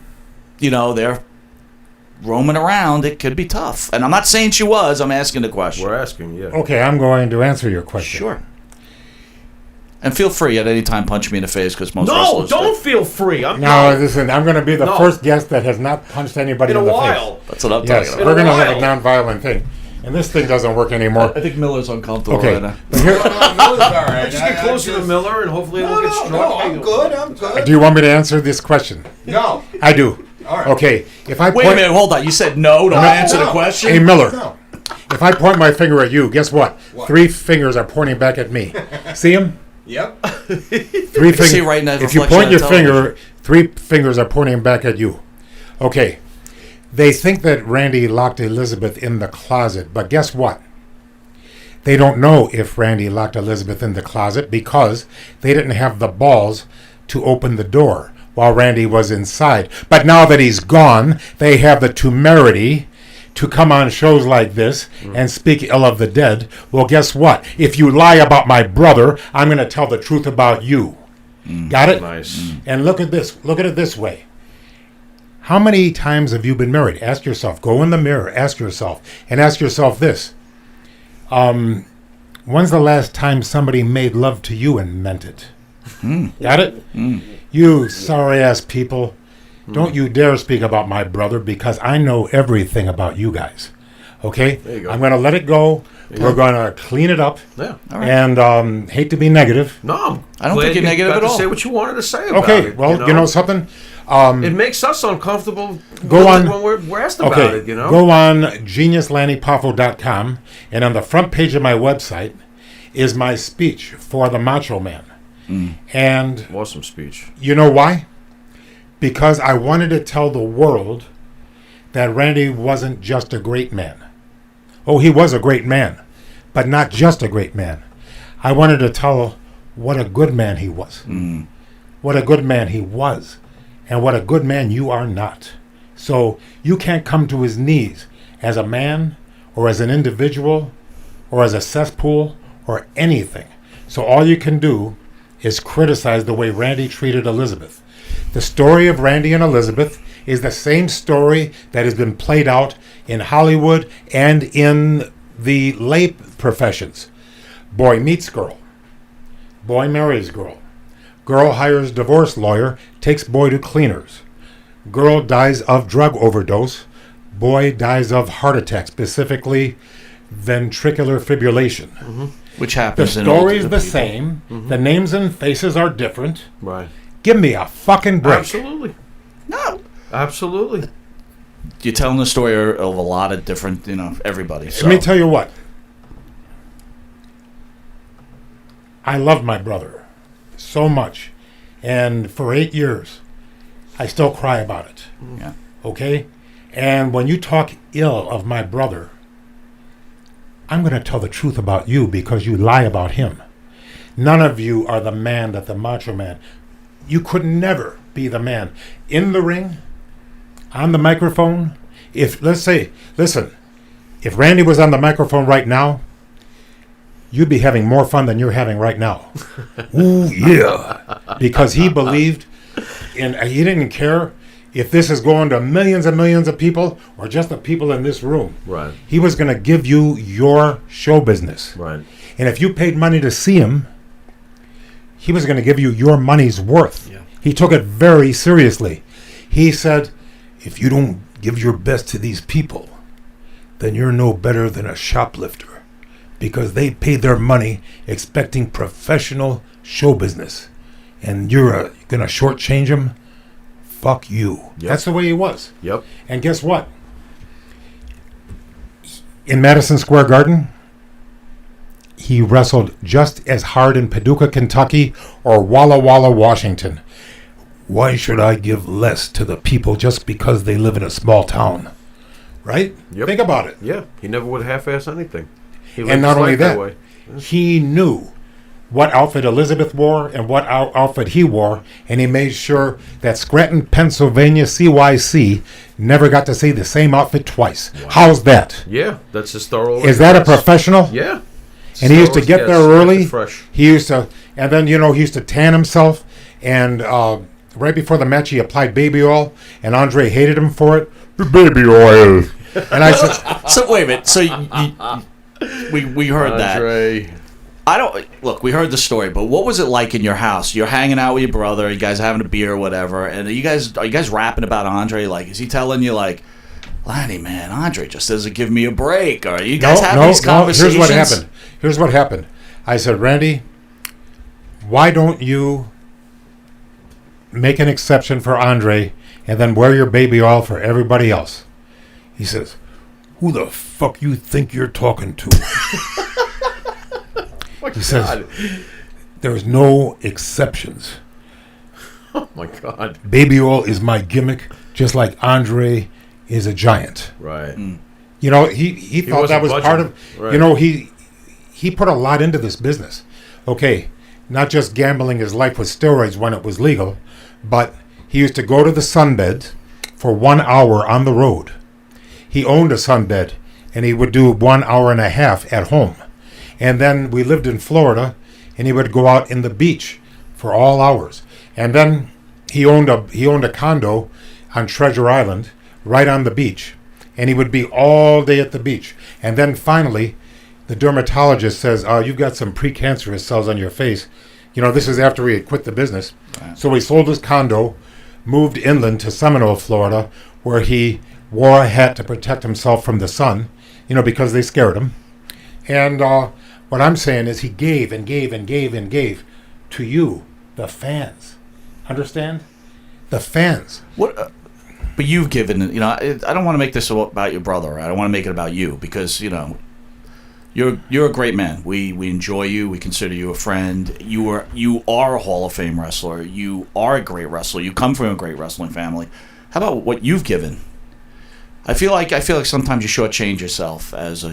Speaker 3: you know, they're roaming around, it could be tough. And I'm not saying she was. I'm asking the question.
Speaker 5: We're asking, yeah.
Speaker 6: Okay, I'm going to answer your question.
Speaker 3: Sure. And feel free at any time punch me in the face because most
Speaker 5: No,
Speaker 3: wrestlers
Speaker 5: don't
Speaker 3: do.
Speaker 5: feel free.
Speaker 6: Now, listen, I'm going to be the
Speaker 5: No.
Speaker 6: first guest that has not punched anybody
Speaker 5: In
Speaker 6: in
Speaker 5: a
Speaker 6: the
Speaker 5: while.
Speaker 6: face.
Speaker 3: That's what I'm
Speaker 6: Yes,
Speaker 3: talking
Speaker 6: we're
Speaker 3: about.
Speaker 6: going to
Speaker 5: a
Speaker 6: have a non-violent thing. And this thing doesn't work
Speaker 3: I
Speaker 6: anymore.
Speaker 3: think Miller's uncomfortable
Speaker 6: Okay,
Speaker 3: right now.
Speaker 6: but here,
Speaker 5: Just get closer to Miller and hopefully it'll get struck.
Speaker 4: No, I'm good.
Speaker 6: do you want me to answer this question?
Speaker 4: No.
Speaker 6: I do.
Speaker 4: All right.
Speaker 6: Okay, if I
Speaker 3: Wait a minute, hold on. You said no, don't answer the
Speaker 4: no.
Speaker 3: question?
Speaker 6: Hey, Miller,
Speaker 4: No.
Speaker 6: if I point my finger at you, guess what?
Speaker 4: What?
Speaker 6: 3 fingers are pointing back at me. See him?
Speaker 4: Yep.
Speaker 6: 3 fingers.
Speaker 3: see right in that
Speaker 6: if you
Speaker 3: reflection
Speaker 6: point
Speaker 3: on
Speaker 6: your
Speaker 3: television.
Speaker 6: finger, 3 fingers are pointing back at you. Okay. They think that Randy locked Elizabeth in the closet, but guess what? They don't know if Randy locked Elizabeth in the closet because they didn't have the balls to open the door while Randy was inside. But now that he's gone, they have the temerity to come on shows like this and speak ill of the dead. Well, guess what? If you lie about my brother, I'm going to tell the truth about you. Got it?
Speaker 5: Nice.
Speaker 6: And look at this. Look at it this way. How many times have you been married? Ask yourself. Go in the mirror. Ask yourself. And ask yourself this. When's the last time somebody made love to you and meant it? Got it? You sorry-ass people. Don't you dare speak about my brother because I know everything about you guys. Okay?
Speaker 5: There you go.
Speaker 6: I'm going to let it go. We're going to clean it up.
Speaker 5: Yeah.
Speaker 6: And hate to be negative.
Speaker 5: No,
Speaker 3: I don't think you're negative
Speaker 5: got
Speaker 3: at
Speaker 5: to
Speaker 3: all.
Speaker 5: say what you wanted to say about
Speaker 6: Okay,
Speaker 5: it.
Speaker 6: well, you know something?
Speaker 5: it makes us uncomfortable
Speaker 6: Go on.
Speaker 5: when we're asked about
Speaker 6: Okay,
Speaker 5: it, you know?
Speaker 6: go on geniuslannypoffo.com, and on the front page of my website is my speech for the Macho Man. And
Speaker 5: Awesome speech.
Speaker 6: you know why? Because I wanted to tell the world that Randy wasn't just a great man. Oh, he was a great man, but not just a great man. I wanted to tell what a good man he was. What a good man he was. And what a good man you are not. So you can't come to his knees as a man or as an individual or as a cesspool or anything. So all you can do is criticize the way Randy treated Elizabeth. The story of Randy and Elizabeth is the same story that has been played out in Hollywood and in the lay professions. Boy meets girl. Boy marries girl. Girl hires divorce lawyer, takes boy to cleaners. Girl dies of drug overdose. Boy dies of heart attack, specifically ventricular fibrillation.
Speaker 3: Which
Speaker 6: The
Speaker 3: happens in
Speaker 6: story is
Speaker 3: older
Speaker 6: the
Speaker 3: people.
Speaker 6: same. The names and faces are different.
Speaker 5: Right.
Speaker 6: Give me a fucking break.
Speaker 5: Absolutely.
Speaker 3: No.
Speaker 5: Absolutely.
Speaker 3: You're telling the story of a lot of different, everybody. So.
Speaker 6: Let me tell you what. I loved my brother so much. And for 8 years, I still cry about it.
Speaker 3: Yeah.
Speaker 6: Okay? And when you talk ill of my brother, I'm going to tell the truth about you because you lie about him. None of you are the man that the Macho Man. You could never be the man. In the ring, on the microphone, if Randy was on the microphone right now, you'd be having more fun than you're having right now. Ooh, yeah. Because he believed in, he didn't care if this is going to millions and millions of people or just the people in this room.
Speaker 5: Right.
Speaker 6: He was going to give you your show business.
Speaker 5: Right.
Speaker 6: And if you paid money to see him, he was going to give you your money's worth.
Speaker 3: Yeah.
Speaker 6: He took it very seriously. He said, if you don't give your best to these people, then you're no better than a shoplifter, because they pay their money expecting professional show business, and you're gonna shortchange them? Fuck you.
Speaker 5: Yep.
Speaker 6: That's the way he was.
Speaker 5: Yep.
Speaker 6: And guess what? In Madison Square Garden, he wrestled just as hard in Paducah, Kentucky, or Walla Walla, Washington. Why should I give less to the people just because they live in a small town? Right?
Speaker 5: Yep.
Speaker 6: Think about it.
Speaker 5: Yeah. He never would half-ass anything. He lived
Speaker 6: And not
Speaker 5: his
Speaker 6: only
Speaker 5: life
Speaker 6: that,
Speaker 5: way.
Speaker 6: he knew what outfit Elizabeth wore and what outfit he wore, and he made sure that Scranton, Pennsylvania CYC never got to see the same outfit twice. Wow. How's that?
Speaker 5: Yeah, that's his thorough.
Speaker 6: Is that a professional?
Speaker 5: Yeah.
Speaker 6: And he used to get there early.
Speaker 5: Fresh.
Speaker 6: He used to, and then he used to tan himself. And right before the match, he applied baby oil, and Andre hated him for it. Baby oil. And I said,
Speaker 3: So wait a minute. So we heard
Speaker 5: Andre.
Speaker 3: that. I don't look. We heard the story, but what was it like in your house? You're hanging out with your brother. You guys are having a beer or whatever, and are you guys rapping about Andre? Like, is he telling you like, Lanny, man, Andre just doesn't give me a break? Or are you guys having these conversations?
Speaker 6: Here's what happened. I said, Randy, why don't you make an exception for Andre and then wear your baby oil for everybody else? He says, who the fuck you think you're talking to? He says, there's no exceptions.
Speaker 5: Oh my God.
Speaker 6: Baby oil is my gimmick, just like Andre is a giant.
Speaker 5: Right.
Speaker 6: You know, he thought that was
Speaker 5: wasn't
Speaker 6: part
Speaker 5: budging.
Speaker 6: of,
Speaker 5: Right.
Speaker 6: you know, he put a lot into this business. Okay, not just gambling his life with steroids when it was legal, but he used to go to the sunbed for 1 hour on the road. He owned a sunbed, and he would do 1 hour and a half at home. And then we lived in Florida, and he would go out in the beach for all hours. And then he owned a condo on Treasure Island, right on the beach, and he would be all day at the beach. And then finally, the dermatologist says, you've got some precancerous cells on your face. You know, this is after he had quit the business. Right. So he sold his condo, moved inland to Seminole, Florida, where he wore a hat to protect himself from the sun, you know, because they scared him. And what I'm saying is he gave and gave and gave and gave to you, the fans. Understand? The fans.
Speaker 3: What? But you've given. You know, I don't want to make this about your brother. I don't want to make it about you because you're a great man. We enjoy you. We consider you a friend. You are a Hall of Fame wrestler. You are a great wrestler. You come from a great wrestling family. How about what you've given? I feel like sometimes you shortchange yourself as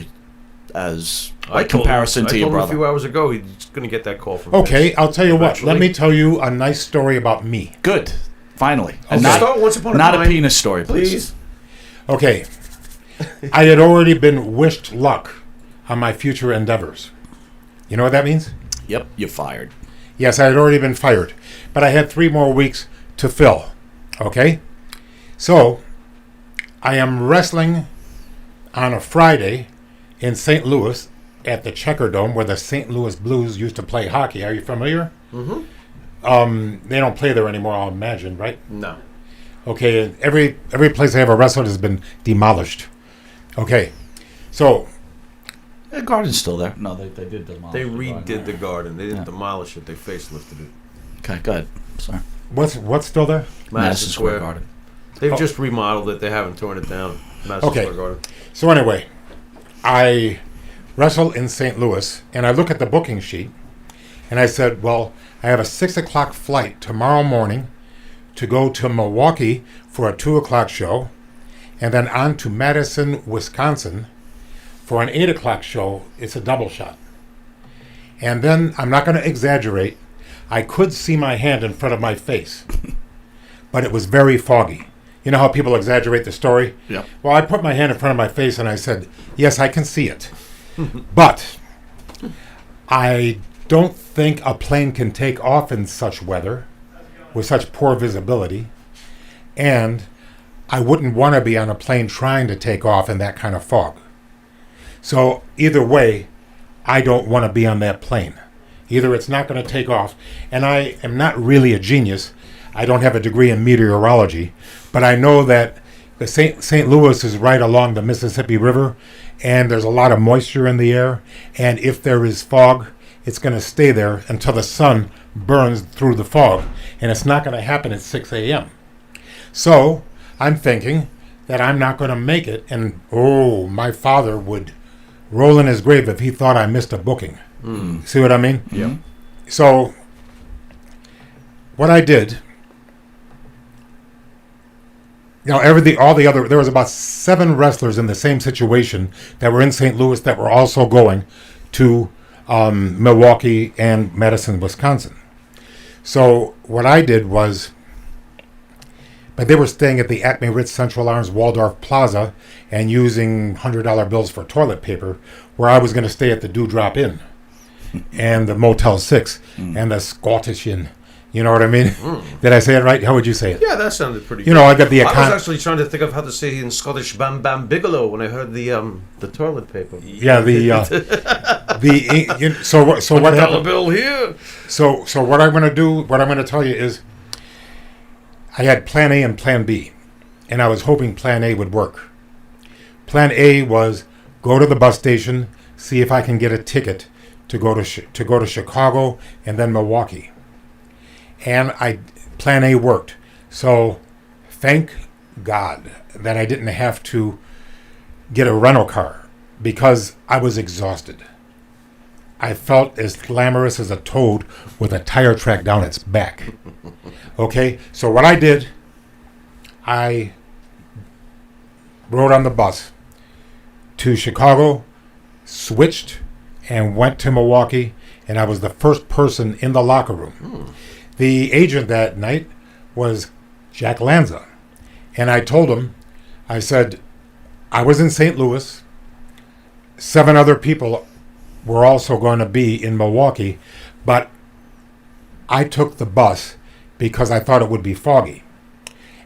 Speaker 3: comparison to your brother.
Speaker 5: I told him a few hours ago he's going to get that call from
Speaker 6: Okay,
Speaker 5: Vince.
Speaker 6: I'll tell you
Speaker 5: Eventually.
Speaker 6: what. Let me tell you a nice story about me.
Speaker 3: Good. Finally.
Speaker 6: Okay.
Speaker 5: Start once upon a
Speaker 3: not
Speaker 5: time.
Speaker 3: a penis story,
Speaker 5: Please.
Speaker 6: Okay. I had already been wished luck on my future endeavors. You know what that means?
Speaker 3: Yep, you're fired.
Speaker 6: Yes, I had already been fired. But I had 3 more weeks to fill. Okay? So, I am wrestling on a Friday in St. Louis at the Checker Dome where the St. Louis Blues used to play hockey. Are you familiar? Mm-hmm. They don't play there anymore, I'll imagine, right?
Speaker 5: No.
Speaker 6: Okay, and every place I ever wrestled has been demolished. Okay, so
Speaker 3: The garden's still there. No, they did demolish
Speaker 5: They
Speaker 3: the garden.
Speaker 5: redid the garden. They didn't
Speaker 3: Yeah.
Speaker 5: demolish it. They facelifted it.
Speaker 3: Okay, go ahead. Sorry.
Speaker 6: what's still there?
Speaker 5: Madison Square
Speaker 3: Garden.
Speaker 5: They've just remodeled it. They haven't torn it down. Madison
Speaker 6: Okay.
Speaker 5: Square Garden.
Speaker 6: So anyway, I wrestle in St. Louis, and I look at the booking sheet, and I said, well, I have a 6 o'clock flight tomorrow morning to go to Milwaukee for a 2 o'clock show, and then on to Madison, Wisconsin for an 8 o'clock show. It's a double shot. And then, I'm not going to exaggerate, I could see my hand in front of my face, but it was very foggy. You know how people exaggerate the story?
Speaker 3: Yep.
Speaker 6: Well, I put my hand in front of my face and I said, yes, I can see it. But I don't think a plane can take off in such weather with such poor visibility. And I wouldn't want to be on a plane trying to take off in that kind of fog. So either way, I don't want to be on that plane. Either it's not going to take off, and I am not really a genius. I don't have a degree in meteorology, but I know that the St. Louis is right along the Mississippi River, and there's a lot of moisture in the air. And if there is fog, it's going to stay there until the sun burns through the fog, and it's not going to happen at 6 a.m. So I'm thinking that I'm not going to make it, and my father would roll in his grave if he thought I missed a booking. See what I mean?
Speaker 3: Yeah.
Speaker 6: So what I did, there was about 7 wrestlers in the same situation that were in St. Louis that were also going to Milwaukee and Madison, Wisconsin. So what I did was, but they were staying at the Acme Ritz Central Arms Waldorf Plaza and using $100 bills for toilet paper, where I was going to stay at the Dewdrop Inn and the Motel 6 and the Scottish Inn. You know what I mean? Did I say it right? How would you say it?
Speaker 5: Yeah, that sounded pretty good.
Speaker 6: You know, I got the
Speaker 5: I was actually trying to think of how to say it in Scottish Bam Bam Bigelow when I heard the toilet paper.
Speaker 6: Yeah, so what
Speaker 5: $100
Speaker 6: happened?
Speaker 5: bill here.
Speaker 6: So what I'm going to do, what I'm going to tell you is, I had Plan A and Plan B, and I was hoping Plan A would work. Plan A was go to the bus station, see if I can get a ticket to go to Chicago and then Milwaukee. And Plan A worked. So thank God that I didn't have to get a rental car, because I was exhausted. I felt as glamorous as a toad with a tire track down its back. Okay, so what I did, I rode on the bus to Chicago, switched, and went to Milwaukee, and I was the first person in the locker room. The agent that night was Jack Lanza, and I told him, I said, I was in St. Louis, 7 other people were also going to be in Milwaukee, but I took the bus because I thought it would be foggy.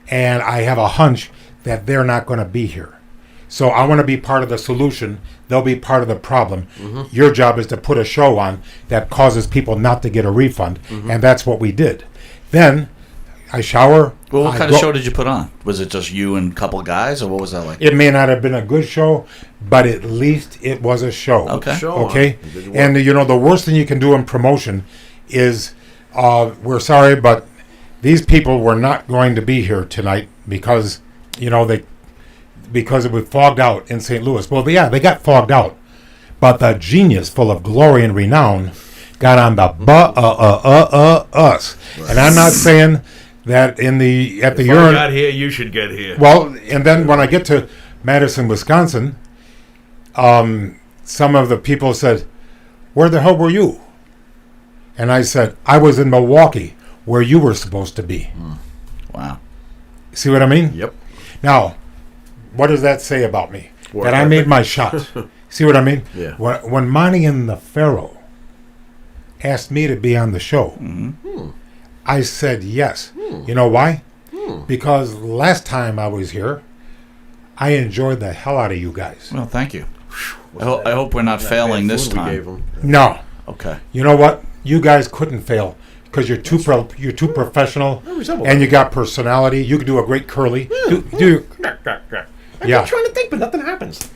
Speaker 6: And I have a hunch that they're not going to be here. So I want to be part of the solution. They'll be part of the problem. Your job is to put a show on that causes people not to get a refund. And that's what we did. Then I shower.
Speaker 3: Well, what kind of show did you put on? Was it just you and a couple guys, or what was that like?
Speaker 6: It may not have been a good show, but at least it was a show.
Speaker 3: Okay.
Speaker 6: Okay? And, the worst thing you can do in promotion is, we're sorry, but these people were not going to be here tonight because, because it was fogged out in St. Louis. Well, yeah, they got fogged out. But the genius full of glory and renown got on the us. Right. And I'm not saying that at the
Speaker 5: if
Speaker 6: urine.
Speaker 5: I got here, you should get here.
Speaker 6: Well, and then when I get to Madison, Wisconsin, some of the people said, "Where the hell were you?" And I said, "I was in Milwaukee, where you were supposed to be."
Speaker 3: Wow.
Speaker 6: See what I mean?
Speaker 5: Yep.
Speaker 6: Now, what does that say about me?
Speaker 5: Work
Speaker 6: that I made my shot. See what I mean?
Speaker 5: Yeah.
Speaker 6: When Monte and the Pharaoh asked me to be on the show, I said yes. You know why? Because last time I was here, I enjoyed the hell out of you guys.
Speaker 3: Well, thank you. I hope we're not failing this time.
Speaker 6: No.
Speaker 3: Okay.
Speaker 6: You know what? You guys couldn't fail because you're too professional and you got personality. You could do a great curly.
Speaker 5: I'm trying to think, but nothing happens.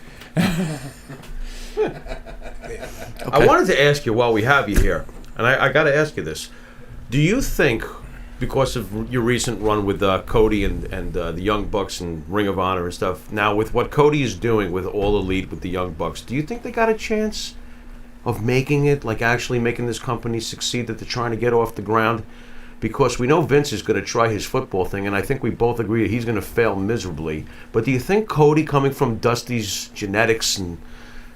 Speaker 5: I wanted to ask you while we have you here, and I got to ask you this. Do you think, because of your recent run with Cody and the Young Bucks and Ring of Honor and stuff, now with what Cody is doing with All Elite with the Young Bucks, do you think they got a chance of making it, like actually making this company succeed that they're trying to get off the ground? Because we know Vince is going to try his football thing, and I think we both agree that he's going to fail miserably. But do you think Cody, coming from Dusty's genetics and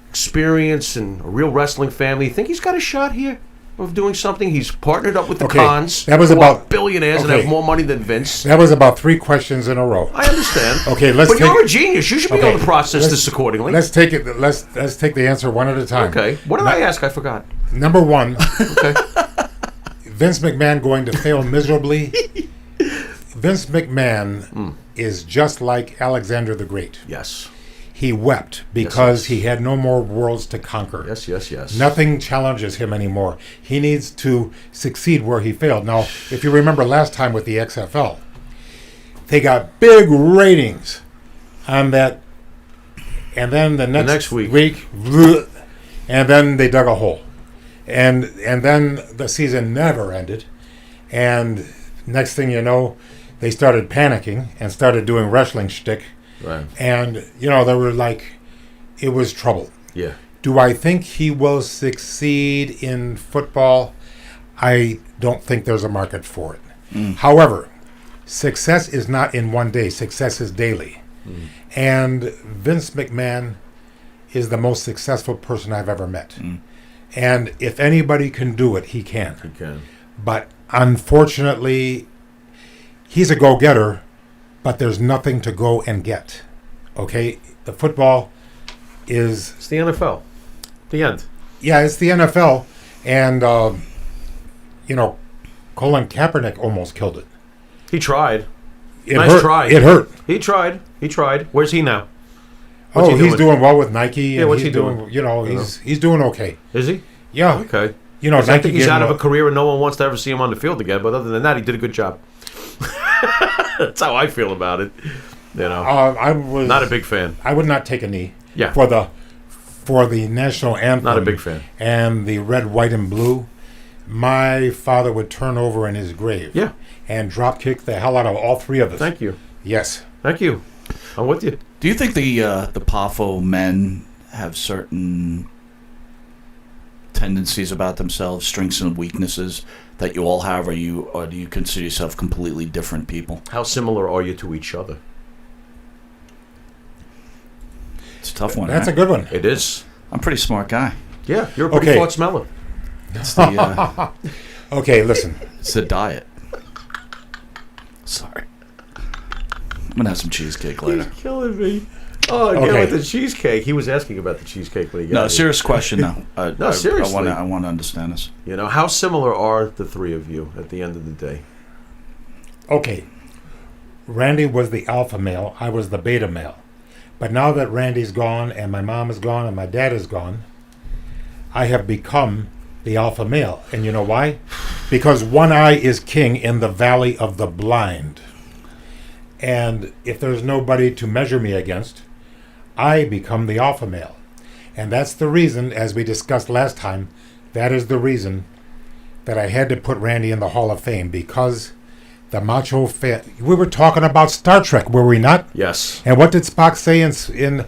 Speaker 5: experience and a real wrestling family, you think he's got a shot here of doing something? He's partnered up with the Khans,
Speaker 6: that was
Speaker 5: who
Speaker 6: about
Speaker 5: are billionaires and have more money than Vince.
Speaker 6: That was about 3 questions in a row.
Speaker 5: I understand.
Speaker 6: Okay,
Speaker 5: but you're a genius. You should be able to process this accordingly.
Speaker 6: Let's take it. Let's take the answer one at a time.
Speaker 5: Okay. What did I ask? I forgot.
Speaker 6: Number 1.
Speaker 5: Okay.
Speaker 6: Vince McMahon going to fail miserably. Vince McMahon is just like Alexander the Great.
Speaker 5: Yes.
Speaker 6: He wept because he had no more worlds to conquer.
Speaker 5: Yes.
Speaker 6: Nothing challenges him anymore. He needs to succeed where he failed. Now, if you remember last time with the XFL, they got big ratings on that, and then the next
Speaker 5: week.
Speaker 6: And then they dug a hole, and then the season never ended, and next thing you know, they started panicking and started doing wrestling shtick,
Speaker 5: Right.
Speaker 6: and they were like, it was trouble.
Speaker 5: Yeah.
Speaker 6: Do I think he will succeed in football? I don't think there's a market for it. However, success is not in one day. Success is daily. And Vince McMahon is the most successful person I've ever met. And if anybody can do it, he can.
Speaker 5: He can.
Speaker 6: But unfortunately, he's a go-getter, but there's nothing to go and get. Okay? The football is...
Speaker 5: It's the NFL. The end.
Speaker 6: Yeah, it's the NFL. And, Colin Kaepernick almost killed it.
Speaker 5: He tried.
Speaker 6: It
Speaker 5: Nice
Speaker 6: hurt.
Speaker 5: try.
Speaker 6: It hurt.
Speaker 5: He tried. Where's he now? What's he
Speaker 6: He's doing well with Nike.
Speaker 5: Yeah,
Speaker 6: and
Speaker 5: what's
Speaker 6: he's
Speaker 5: he doing?
Speaker 6: He's doing okay.
Speaker 5: Is he?
Speaker 6: Yeah.
Speaker 5: Okay.
Speaker 6: I
Speaker 5: I
Speaker 6: Nike
Speaker 5: think he's
Speaker 6: gave
Speaker 5: out
Speaker 6: him
Speaker 5: of a career and no one wants to ever see him on the field again. But other than that, he did a good job. That's how I feel about it.
Speaker 6: I was
Speaker 5: Not a big fan.
Speaker 6: I would not take a knee.
Speaker 5: Yeah.
Speaker 6: For the national anthem.
Speaker 5: Not a big fan.
Speaker 6: And the red, white, and blue. My father would turn over in his grave.
Speaker 5: Yeah.
Speaker 6: And drop kick the hell out of all three of us.
Speaker 5: Thank you.
Speaker 6: Yes.
Speaker 5: Thank you. I'm with you.
Speaker 3: Do you think the Poffo men have certain tendencies about themselves, strengths and weaknesses that you all have, or do you consider yourself completely different people?
Speaker 5: How similar are you to each other?
Speaker 3: It's a tough one.
Speaker 6: That's
Speaker 3: right?
Speaker 6: a good one.
Speaker 5: It is.
Speaker 3: I'm a pretty smart guy.
Speaker 5: Yeah, you're a pretty
Speaker 6: Okay.
Speaker 5: fart smeller.
Speaker 3: It's the
Speaker 6: Okay, listen.
Speaker 3: it's the diet. Sorry. I'm gonna have some cheesecake later.
Speaker 5: He's killing me. Oh, yeah,
Speaker 6: Okay.
Speaker 5: with the cheesecake. He was asking about the cheesecake when he got
Speaker 3: No,
Speaker 5: here.
Speaker 3: serious question now.
Speaker 5: No, seriously.
Speaker 3: I want to understand this.
Speaker 5: How similar are the three of you at the end of the day?
Speaker 6: Okay. Randy was the alpha male. I was the beta male. But now that Randy's gone and my mom is gone and my dad is gone, I have become the alpha male. And you know why? Because one eye is king in the valley of the blind. And if there's nobody to measure me against, I become the alpha male. And that's the reason, as we discussed last time, that is the reason that I had to put Randy in the Hall of Fame, because the macho we were talking about Star Trek, were we not?
Speaker 5: Yes.
Speaker 6: And what did Spock say in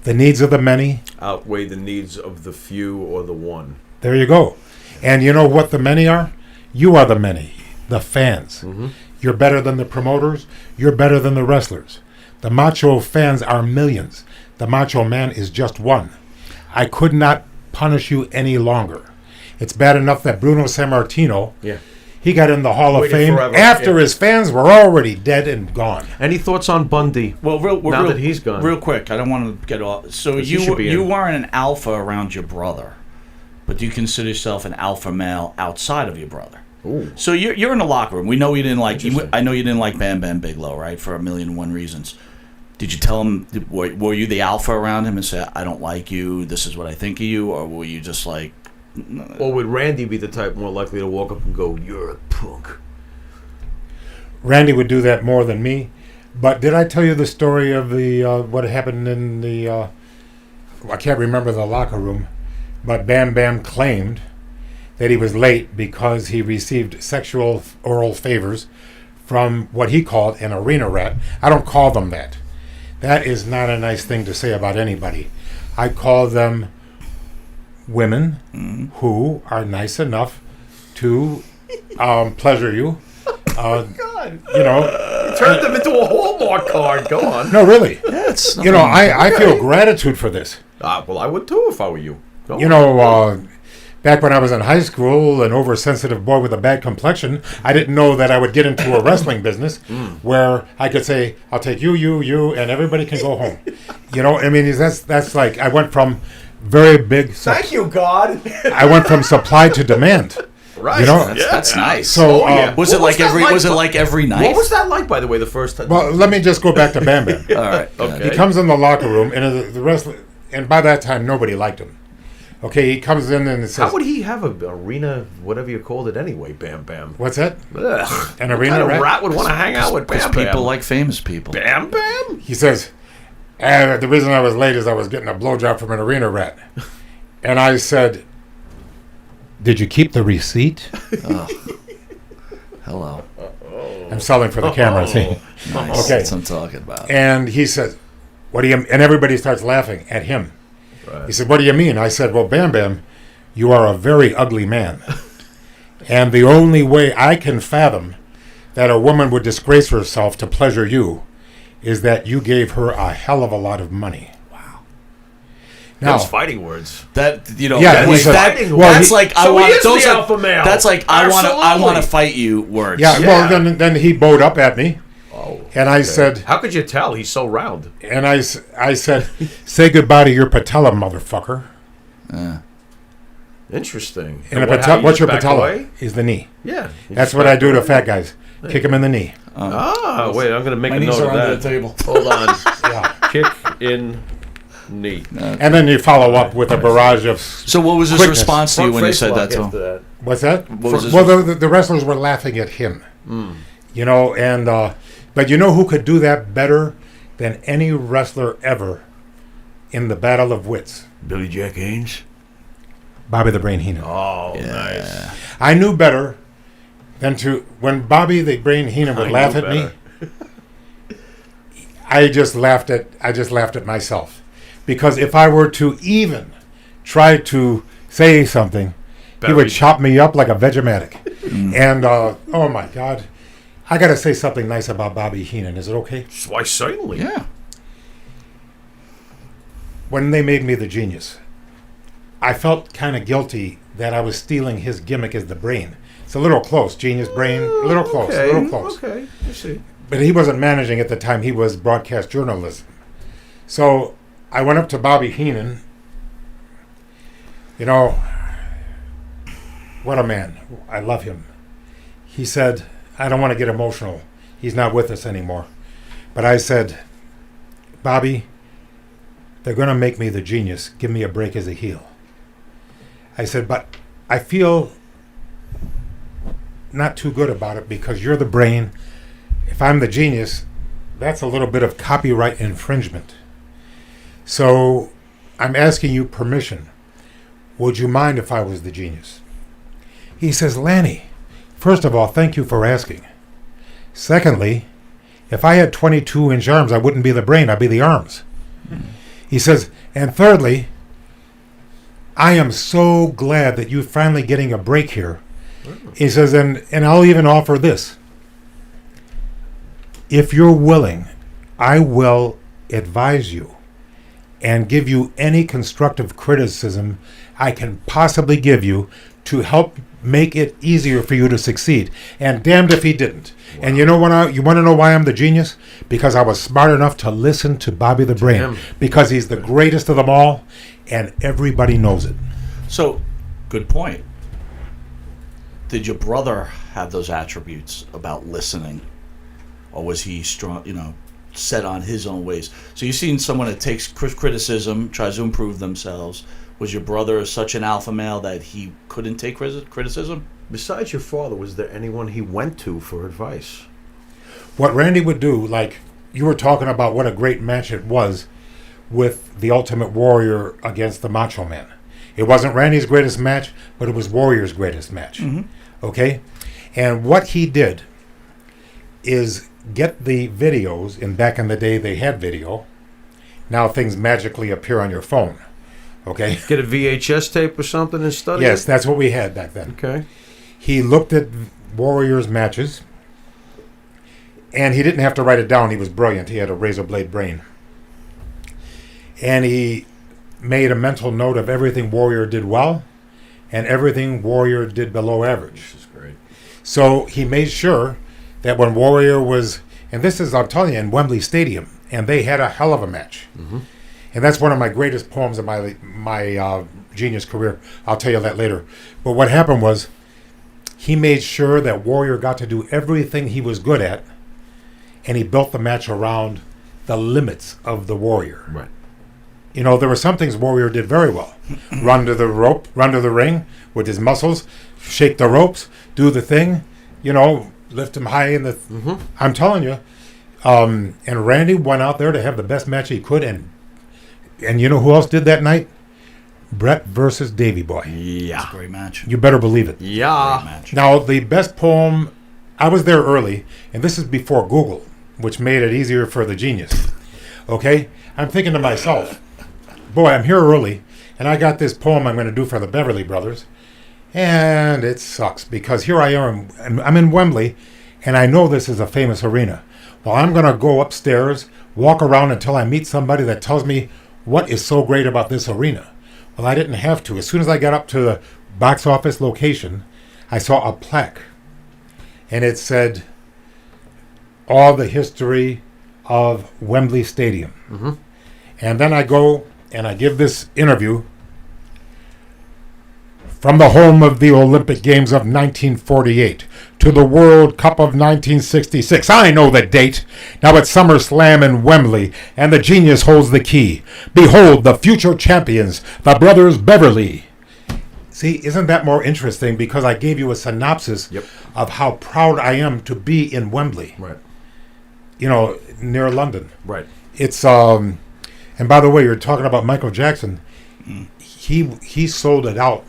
Speaker 6: The Needs of the Many?
Speaker 5: Outweigh the needs of the few or the one.
Speaker 6: There you go. And you know what the many are? You are the many, the fans.
Speaker 5: Mm-hmm.
Speaker 6: You're better than the promoters. You're better than the wrestlers. The macho fans are millions. The macho man is just one. I could not punish you any longer. It's bad enough that Bruno Sammartino, he got in the Hall of
Speaker 5: Waited
Speaker 6: Fame
Speaker 5: forever,
Speaker 6: after his fans were already dead and gone.
Speaker 5: Any thoughts on Bundy?
Speaker 3: Well,
Speaker 5: now that he's gone.
Speaker 3: Real quick, I don't want to get off. So
Speaker 5: He should be
Speaker 3: you
Speaker 5: in.
Speaker 3: weren't an alpha around your brother, but do you consider yourself an alpha male outside of your brother?
Speaker 5: Ooh.
Speaker 3: So you're in the locker room. We know you didn't like.
Speaker 5: Interesting.
Speaker 3: I know you didn't like Bam Bam Bigelow, right? For 1,000,001 reasons. Did you tell him? Were you the alpha around him and say, "I don't like you. This is what I think of you," or were you just like?
Speaker 5: Or would Randy be the type more likely to walk up and go, "You're a punk"?
Speaker 6: Randy would do that more than me. But did I tell you the story of the what happened in the? I can't remember the locker room, but Bam Bam claimed that he was late because he received sexual oral favors from what he called an arena rat. I don't call them that. That is not a nice thing to say about anybody. I call them women who are nice enough to pleasure you.
Speaker 5: God.
Speaker 6: You know,
Speaker 5: Turned him into a Hallmark card. Go on.
Speaker 6: no, really.
Speaker 3: That's
Speaker 6: You know, I feel gratitude for this.
Speaker 5: Well, I would too if I were you. Go
Speaker 6: You
Speaker 5: on.
Speaker 6: know, back when I was in high school, an oversensitive boy with a bad complexion, I didn't know that I would get into a wrestling business where I could say, I'll take you, and everybody can go home. You know, I mean, that's like, I went from very big...
Speaker 5: Thank you, God.
Speaker 6: I went from supply to demand.
Speaker 5: Right.
Speaker 6: You know,
Speaker 3: that's nice.
Speaker 6: So,
Speaker 5: Oh, yeah.
Speaker 3: was
Speaker 5: What
Speaker 3: it like
Speaker 5: that
Speaker 3: every? Was it like every night?
Speaker 5: What was that like, by the way, the first time?
Speaker 6: well, let me just go back to Bam Bam.
Speaker 3: All right.
Speaker 5: Okay.
Speaker 6: He comes in the locker room, and the wrestler, and by that time, nobody liked him. Okay, he comes in and it says...
Speaker 5: How would he have a arena, whatever you called it anyway, Bam Bam?
Speaker 6: What's that?
Speaker 5: Ugh.
Speaker 6: An
Speaker 5: What
Speaker 6: arena
Speaker 5: kind of
Speaker 6: rat?
Speaker 5: rat would want to hang out with
Speaker 3: Because
Speaker 5: Bam Bam?
Speaker 3: people like famous people.
Speaker 5: Bam Bam?
Speaker 6: He says, And the reason I was late is I was getting a blowjob from an arena rat. And I said, "Did you keep the receipt?"
Speaker 3: Oh. Hello.
Speaker 6: I'm selling for the camera. See?
Speaker 3: Nice.
Speaker 6: Okay.
Speaker 3: That's what I'm talking about.
Speaker 6: And he said, "What do you?" And everybody starts laughing at him.
Speaker 5: Right.
Speaker 6: He said, "What do you mean?" I said, "Well, Bam Bam, you are a very ugly man. And the only way I can fathom that a woman would disgrace herself to pleasure you is that you gave her a hell of a lot of money." Wow. Now,
Speaker 5: Those fighting words.
Speaker 3: That
Speaker 6: Yeah, he said- well,
Speaker 3: that's
Speaker 6: he-
Speaker 3: like I
Speaker 5: So he
Speaker 3: want
Speaker 5: is
Speaker 3: those
Speaker 5: the
Speaker 3: are,
Speaker 5: alpha male.
Speaker 3: That's like I want
Speaker 5: Absolutely.
Speaker 3: to fight you words.
Speaker 6: yeah,
Speaker 5: Yeah.
Speaker 6: well, then he bowed up at me,
Speaker 5: Oh,
Speaker 6: and I said,
Speaker 5: how could you tell? He's so round.
Speaker 6: and I said, "Say goodbye to your patella, motherfucker."
Speaker 5: Interesting.
Speaker 6: And a
Speaker 5: what, how,
Speaker 6: patella,
Speaker 5: you
Speaker 6: what's
Speaker 5: just
Speaker 6: your
Speaker 5: back
Speaker 6: patella?
Speaker 5: away?
Speaker 6: Is the knee.
Speaker 5: Yeah. you
Speaker 6: That's
Speaker 5: just
Speaker 6: what I
Speaker 5: back
Speaker 6: do to
Speaker 5: away.
Speaker 6: fat guys. Kick him in the knee.
Speaker 5: Ah, wait, I'm going to make
Speaker 3: My
Speaker 5: a
Speaker 3: knees
Speaker 5: note
Speaker 3: are under
Speaker 5: of
Speaker 3: the
Speaker 5: that.
Speaker 3: table.
Speaker 5: Hold on.
Speaker 6: Yeah.
Speaker 5: Kick in knee.
Speaker 6: And then you follow up with a barrage of.
Speaker 3: So what was his
Speaker 6: Quickness.
Speaker 3: response to you
Speaker 5: Front
Speaker 3: when you
Speaker 5: face
Speaker 3: said
Speaker 5: lock
Speaker 3: that to him?
Speaker 5: after that.
Speaker 6: What's that?
Speaker 3: What was his
Speaker 6: Well, the wrestlers were laughing at him. You know, and but you know who could do that better than any wrestler ever in the Battle of Wits?
Speaker 5: Billy Jack Haynes?
Speaker 6: Bobby the Brain Heenan.
Speaker 5: Oh, nice.
Speaker 6: I knew better than to when Bobby the Brain Heenan would
Speaker 5: I
Speaker 6: laugh
Speaker 5: knew
Speaker 6: at me.
Speaker 5: better.
Speaker 6: I just laughed at myself, because if I were to even try to say something, he would
Speaker 5: Buried.
Speaker 6: chop me up like a Vegematic. And oh my God, I got to say something nice about Bobby Heenan. Is it okay?
Speaker 5: Why, certainly.
Speaker 3: Yeah.
Speaker 6: When they made me the genius, I felt kind of guilty that I was stealing his gimmick as the brain. It's a little close, genius brain, a little close, a little close.
Speaker 5: Okay, I see.
Speaker 6: But he wasn't managing at the time. He was broadcast journalism. So I went up to Bobby Heenan. You know, what a man. I love him. He said, I don't want to get emotional. He's not with us anymore. But I said, Bobby, they're going to make me the genius. Give me a break as a heel. I said, but I feel not too good about it because you're the brain. If I'm the genius, that's a little bit of copyright infringement. So I'm asking you permission. Would you mind if I was the genius? He says, Lanny, first of all, thank you for asking. Secondly, if I had 22-inch arms, I wouldn't be the brain, I'd be the arms. He says, and thirdly, I am so glad that you're finally getting a break here. He says, and I'll even offer this. If you're willing, I will advise you and give you any constructive criticism I can possibly give you to help make it easier for you to succeed. And damned if he didn't. Wow. And you know what? You want to know why I'm the genius? Because I was smart enough to listen to Bobby the Brain.
Speaker 5: Damn.
Speaker 6: Because he's the greatest of them all, and everybody knows it.
Speaker 3: So, good point. Did your brother have those attributes about listening? Or was he strong, set on his own ways? So you've seen someone that takes criticism, tries to improve themselves. Was your brother such an alpha male that he couldn't take criticism?
Speaker 5: Besides your father, was there anyone he went to for advice?
Speaker 6: What Randy would do, like you were talking about what a great match it was with the Ultimate Warrior against the Macho Man. It wasn't Randy's greatest match, but it was Warrior's greatest match. Mm-hmm. Okay? And what he did is get the videos, and back in the day they had video. Now things magically appear on your phone. Okay?
Speaker 5: Get a VHS tape or something and study
Speaker 6: Yes,
Speaker 5: it?
Speaker 6: that's what we had back then.
Speaker 5: Okay.
Speaker 6: He looked at Warriors matches, and he didn't have to write it down. He was brilliant. He had a razor blade brain. And he made a mental note of everything Warrior did well and everything Warrior did below average.
Speaker 5: This is great.
Speaker 6: So he made sure that when Warrior was, and this is, I'm telling you, in Wembley Stadium, and they had a hell of a match. Mm-hmm. And that's one of my greatest poems of my genius career. I'll tell you that later. But what happened was he made sure that Warrior got to do everything he was good at, and he built the match around the limits of the Warrior.
Speaker 5: Right.
Speaker 6: There were some things Warrior did very well. Run to the ring with his muscles, shake the ropes, do the thing, lift him high in the... Mm-hmm. I'm telling you, And Randy went out there to have the best match he could, and you know who else did that night? Brett versus Davy Boy.
Speaker 3: It's a great match.
Speaker 6: You better believe it.
Speaker 5: Yeah.
Speaker 3: Great match.
Speaker 6: Now, the best poem, I was there early, and this is before Google, which made it easier for the genius. Okay? I'm thinking to myself, boy, I'm here early, and I got this poem I'm going to do for the Beverly Brothers, and it sucks, because here I am, I'm in Wembley, and I know this is a famous arena. Well, I'm going to go upstairs, walk around until I meet somebody that tells me what is so great about this arena. Well, I didn't have to. As soon as I got up to the box office location, I saw a plaque. And it said, all the history of Wembley Stadium.
Speaker 5: Mm-hmm.
Speaker 6: And then I go and I give this interview from the home of the Olympic Games of 1948 to the World Cup of 1966. I know the date. Now it's SummerSlam in Wembley, and the genius holds the key. Behold, the future champions, the brothers Beverly. See, isn't that more interesting? Because I gave you a synopsis of how proud I am to be in Wembley.
Speaker 5: Right.
Speaker 6: You know, near London.
Speaker 5: Right.
Speaker 6: It's and by the way, you're talking about Michael Jackson. He sold it out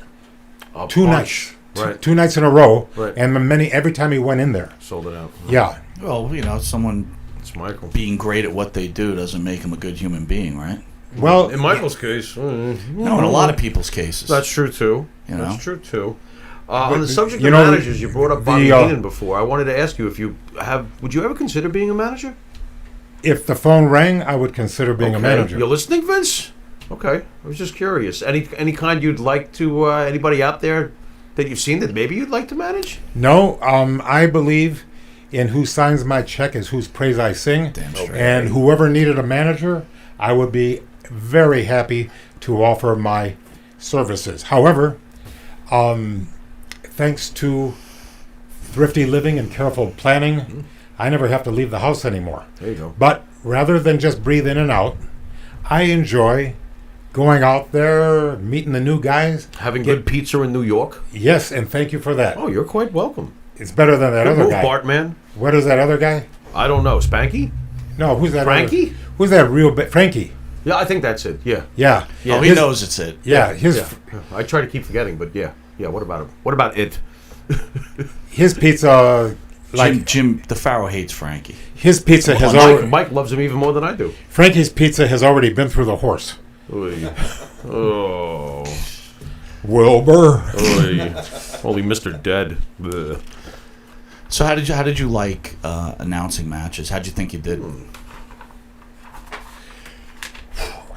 Speaker 6: two nights.
Speaker 5: Right.
Speaker 6: Two nights in a row.
Speaker 5: Right.
Speaker 6: And every time he went in there.
Speaker 5: Sold it out.
Speaker 6: Yeah.
Speaker 3: Well, you know, someone
Speaker 5: It's Michael.
Speaker 3: being great at what they do doesn't make them a good human being, right?
Speaker 6: Well,
Speaker 5: In Michael's case,
Speaker 3: No, in a lot of people's cases.
Speaker 5: that's true too.
Speaker 3: You know?
Speaker 5: That's true too. On the subject
Speaker 6: you
Speaker 5: of
Speaker 6: know,
Speaker 5: managers, you brought up Bobby
Speaker 6: the,
Speaker 5: Heenan before. I wanted to ask you if you would you ever consider being a manager?
Speaker 6: if the phone rang, I would consider being a
Speaker 5: Okay.
Speaker 6: manager.
Speaker 5: You're listening, Vince? Okay. I was just curious. Any kind you'd like to anybody out there that you've seen that maybe you'd like to manage?
Speaker 6: No, I believe in who signs my check is whose praise I sing.
Speaker 3: Damn straight.
Speaker 6: And whoever needed a manager, I would be very happy to offer my services. However, thanks to thrifty living and careful planning, I never have to leave the house anymore.
Speaker 5: There you go.
Speaker 6: But rather than just breathe in and out, I enjoy going out there, meeting the new guys.
Speaker 5: Having good pizza in New York?
Speaker 6: Yes, and thank you for that.
Speaker 5: Oh, you're quite welcome.
Speaker 6: It's better than that
Speaker 5: Good
Speaker 6: other
Speaker 5: move,
Speaker 6: guy.
Speaker 5: Bartman.
Speaker 6: What is that other guy?
Speaker 5: I don't know. Spanky?
Speaker 6: No, who's that?
Speaker 5: Frankie?
Speaker 6: Who's that real Frankie?
Speaker 5: Yeah, I think that's it. Yeah.
Speaker 6: Yeah.
Speaker 3: Oh, he
Speaker 6: His-
Speaker 3: knows it's it.
Speaker 6: Yeah, his
Speaker 5: Yeah. I try to keep forgetting, but yeah. Yeah, what about him? What about it?
Speaker 6: his pizza, like
Speaker 3: Jim, the Pharaoh hates Frankie.
Speaker 6: his pizza has
Speaker 5: Mike,
Speaker 6: already.
Speaker 5: Mike loves him even more than I do.
Speaker 6: Frankie's pizza has already been through the horse.
Speaker 5: Oy. Oh.
Speaker 6: Wilbur.
Speaker 5: Oy. Holy Mr. Dead. Bleh.
Speaker 3: So how did you like announcing matches? How'd you think you did?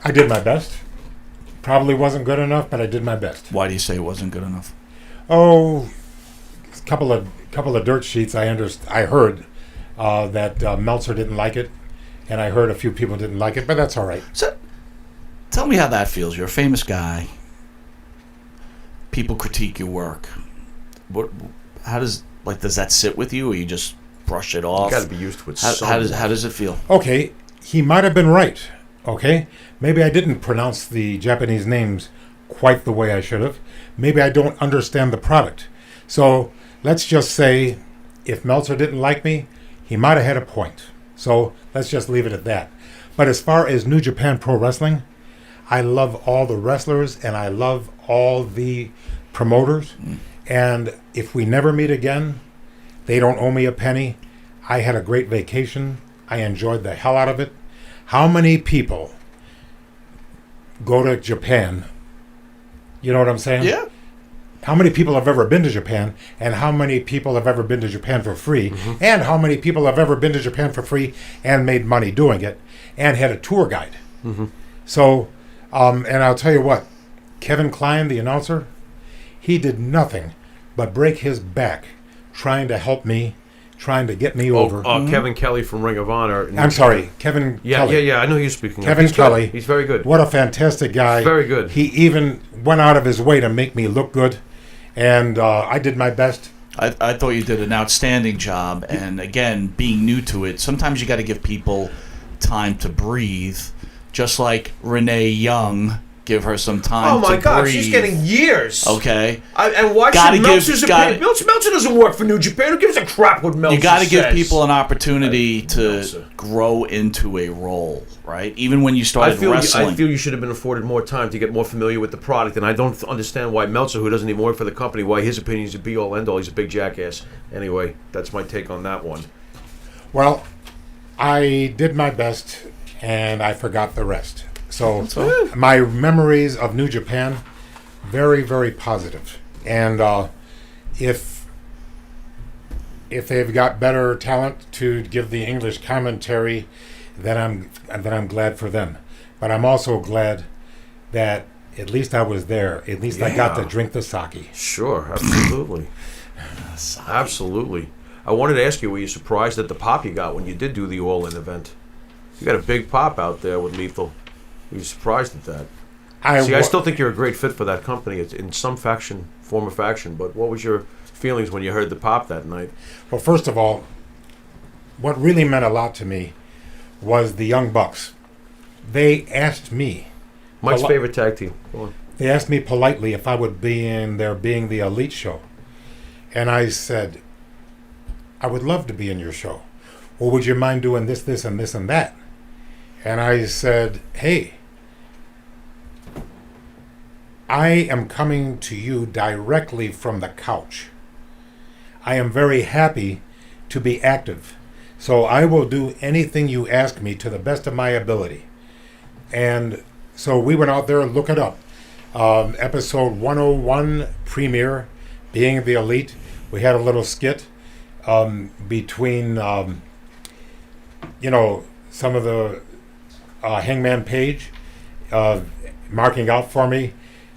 Speaker 6: I did my best. Probably wasn't good enough, but I did my best.
Speaker 3: Why do you say it wasn't good enough?
Speaker 6: Oh, a couple of dirt sheets. I heard that Meltzer didn't like it, and I heard a few people didn't like it, but that's all right.
Speaker 3: So, tell me how that feels. You're a famous guy. People critique your work. Does that sit with you, or you just brush it off?
Speaker 5: You got to be used to it.
Speaker 3: How does it feel?
Speaker 6: Okay, he might have been right. Okay, maybe I didn't pronounce the Japanese names quite the way I should have. Maybe I don't understand the product. So let's just say, if Meltzer didn't like me, he might have had a point. So let's just leave it at that. But as far as New Japan Pro Wrestling, I love all the wrestlers and I love all the promoters. And if we never meet again, they don't owe me a penny. I had a great vacation. I enjoyed the hell out of it. How many people go to Japan? You know what I'm saying?
Speaker 3: Yeah.
Speaker 6: How many people have ever been to Japan, and how many people have ever been to Japan for free, and how many people have ever been to Japan for free and made money doing it, and had a tour guide? So, and I'll tell you what, Kevin Klein, the announcer, he did nothing but break his back trying to help me, trying to get me over.
Speaker 5: Kevin Kelly from Ring of Honor.
Speaker 6: I'm sorry, Kevin Kelly.
Speaker 5: Yeah. I know who you're speaking
Speaker 6: Kevin
Speaker 5: of. He's good.
Speaker 6: Kelly.
Speaker 5: He's very good.
Speaker 6: What a fantastic guy.
Speaker 5: Very good.
Speaker 6: He even went out of his way to make me look good, and I did my best.
Speaker 3: I thought you did an outstanding job, and again, being new to it, sometimes you got to give people time to breathe, just like Renee Young Give her some time.
Speaker 5: Oh my
Speaker 3: to
Speaker 5: God,
Speaker 3: breathe.
Speaker 5: she's getting years.
Speaker 3: Okay.
Speaker 5: And why
Speaker 3: Gotta
Speaker 5: should
Speaker 3: give-
Speaker 5: Meltzer's
Speaker 3: gotta-
Speaker 5: opinion? Meltzer doesn't work for New Japan. Who gives a crap what Meltzer
Speaker 3: You got to give
Speaker 5: says?
Speaker 3: people an opportunity to
Speaker 5: Meltzer.
Speaker 3: grow into a role, right? Even when you started wrestling.
Speaker 5: I feel you should have been afforded more time to get more familiar with the product, and I don't understand why Meltzer, who doesn't even work for the company, why his opinion is a be-all, end-all. He's a big jackass. Anyway, that's my take on that one.
Speaker 6: Well, I did my best, and I forgot the rest. So my memories of New Japan, very, very positive. And if they've got better talent to give the English commentary, then I'm glad for them. But I'm also glad that at least I was there. At least I got to drink the sake.
Speaker 5: Sure, absolutely. Absolutely. I wanted to ask you, were you surprised at the pop you got when you did do the All-In event? You got a big pop out there with Lethal. Were you surprised at that? I still think you're a great fit for that company. It's in some form or faction, but what was your feelings when you heard the pop that night?
Speaker 6: Well, first of all, what really meant a lot to me was the Young Bucks. They asked me.
Speaker 5: Mike's favorite tag team. Go on.
Speaker 6: They asked me politely if I would be in there being the Elite show. And I said, I would love to be in your show. Well, would you mind doing this, this, and this, and that? And I said, hey, I am coming to you directly from the couch. I am very happy to be active. So I will do anything you ask me to the best of my ability. And so we went out there and looked it up. Episode 101 premiere, being the Elite. We had a little skit between, some of the Hangman Page marking out for me,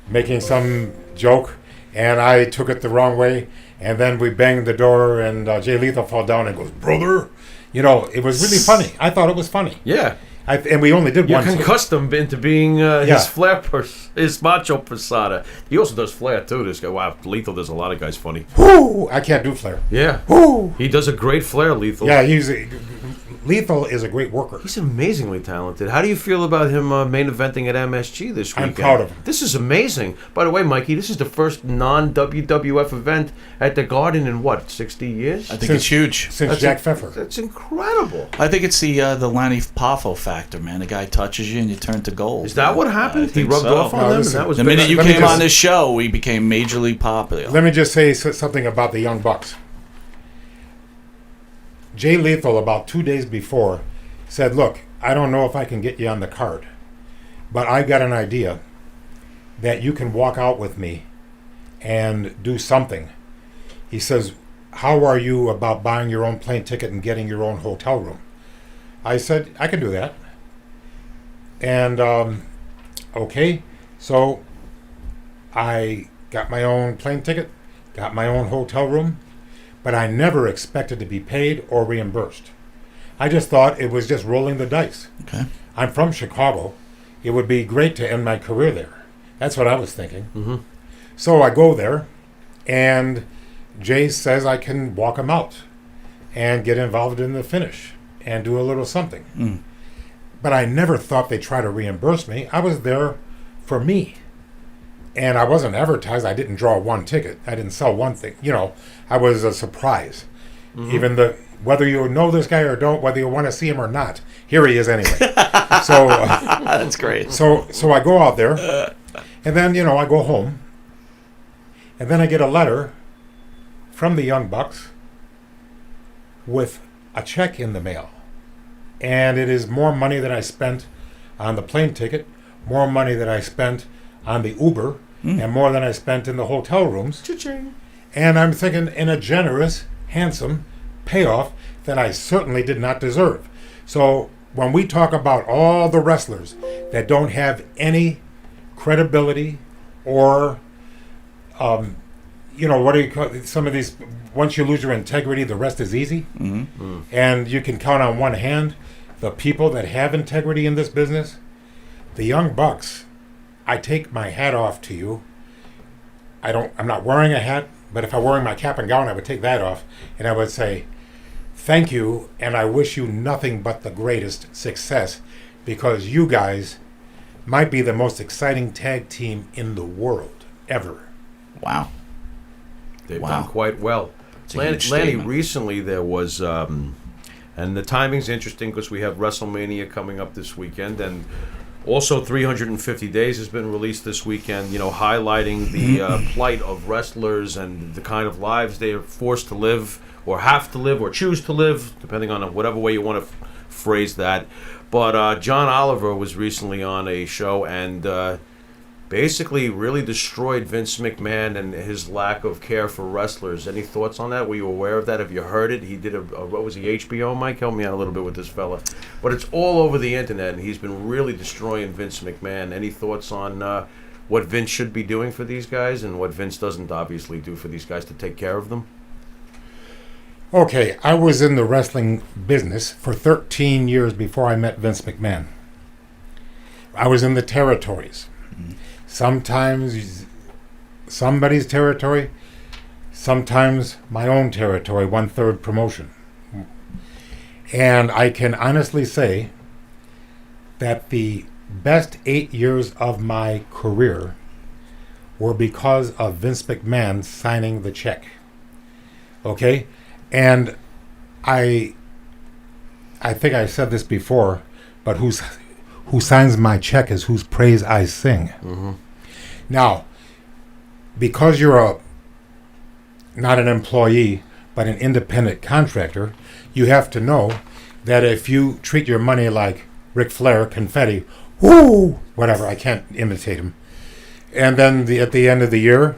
Speaker 6: making some joke, and I took it the wrong way. And then we banged the door, and Jay Lethal fell down and goes, brother. It was really funny. I thought it was funny.
Speaker 5: Yeah.
Speaker 6: And we only did
Speaker 5: You
Speaker 6: one.
Speaker 5: concussed him into being his flair, his macho persona. He also does flair too. This guy, wow, Lethal does a lot of guys funny.
Speaker 6: Whoo! I can't do flair.
Speaker 5: Yeah,
Speaker 6: Whoo!
Speaker 5: he does a great flair, Lethal.
Speaker 6: Yeah, Lethal is a great worker.
Speaker 5: He's amazingly talented. How do you feel about him main eventing at MSG this weekend?
Speaker 6: I'm proud of him.
Speaker 5: This is amazing. By the way, Mikey, this is the first non-WWF event at the Garden in 60 years?
Speaker 3: I think it's huge.
Speaker 6: Since Jack Pfeffer.
Speaker 5: That's incredible.
Speaker 3: I think it's the Lanny Poffo factor, man. The guy touches you and you turn to gold.
Speaker 5: Is that what happened?
Speaker 3: I
Speaker 5: He
Speaker 3: think
Speaker 5: rubbed
Speaker 3: so.
Speaker 5: off on
Speaker 6: No,
Speaker 5: them?
Speaker 6: listen,
Speaker 5: And that was
Speaker 3: The
Speaker 5: big.
Speaker 3: minute you
Speaker 6: Let me
Speaker 3: came
Speaker 6: just-
Speaker 3: on this show, we became majorly popular.
Speaker 6: Let me just say something about the Young Bucks. Jay Lethal, about 2 days before, said, look, I don't know if I can get you on the card, but I got an idea that you can walk out with me and do something. He says, how are you about buying your own plane ticket and getting your own hotel room? I said, I can do that. And, okay, so I got my own plane ticket, got my own hotel room, but I never expected to be paid or reimbursed. I just thought it was just rolling the dice.
Speaker 3: Okay.
Speaker 6: I'm from Chicago. It would be great to end my career there. That's what I was thinking.
Speaker 5: Mm-hmm.
Speaker 6: So I go there, and Jay says I can walk him out and get involved in the finish and do a little something.
Speaker 3: Mm.
Speaker 6: But I never thought they'd try to reimburse me. I was there for me. And I wasn't advertised. I didn't draw one ticket. I didn't sell one thing. I was a surprise. Mm-hmm. Even whether you know this guy or don't, whether you want to see him or not, here he is anyway. So
Speaker 3: That's great.
Speaker 6: So I go out there, and then I go home, and then I get a letter from the Young Bucks with a check in the mail, and it is more money than I spent on the plane ticket, more money than I spent on the Uber, and more than I spent in the hotel rooms.
Speaker 5: Cha-ching.
Speaker 6: And I'm thinking in a generous, handsome payoff that I certainly did not deserve. So when we talk about all the wrestlers that don't have any credibility or, what do you call it? Some of these, once you lose your integrity, the rest is easy.
Speaker 3: Mm-hmm.
Speaker 6: And you can count on one hand the people that have integrity in this business. The Young Bucks, I take my hat off to you. I'm not wearing a hat, but if I were wearing my cap and gown, I would take that off, and I would say, thank you, and I wish you nothing but the greatest success, because you guys might be the most exciting tag team in the world ever.
Speaker 3: Wow.
Speaker 5: They've
Speaker 3: Wow.
Speaker 5: done quite well.
Speaker 3: It's a
Speaker 5: Lanny,
Speaker 3: huge
Speaker 5: Lanny,
Speaker 3: statement.
Speaker 5: recently there was, and the timing's interesting because we have WrestleMania coming up this weekend, and also 350 Days has been released this weekend, highlighting the plight of wrestlers and the kind of lives they are forced to live, or have to live, or choose to live, depending on whatever way you want to phrase that. But John Oliver was recently on a show and basically really destroyed Vince McMahon and his lack of care for wrestlers. Any thoughts on that? Were you aware of that? Have you heard it? He did what was he, HBO, Mike? Help me out a little bit with this fella. But it's all over the internet, and he's been really destroying Vince McMahon. Any thoughts on what Vince should be doing for these guys and what Vince doesn't obviously do for these guys to take care of them?
Speaker 6: Okay, I was in the wrestling business for 13 years before I met Vince McMahon. I was in the territories. Sometimes somebody's territory, sometimes my own territory, 1/3 promotion. And I can honestly say that the best 8 years of my career were because of Vince McMahon signing the check. Okay? And I think I said this before, but who signs my check is whose praise I sing.
Speaker 5: Mm-hmm.
Speaker 6: Now, because you're not an employee, but an independent contractor, you have to know that if you treat your money like Ric Flair, confetti, whoo, whatever, I can't imitate him, and then at the end of the year,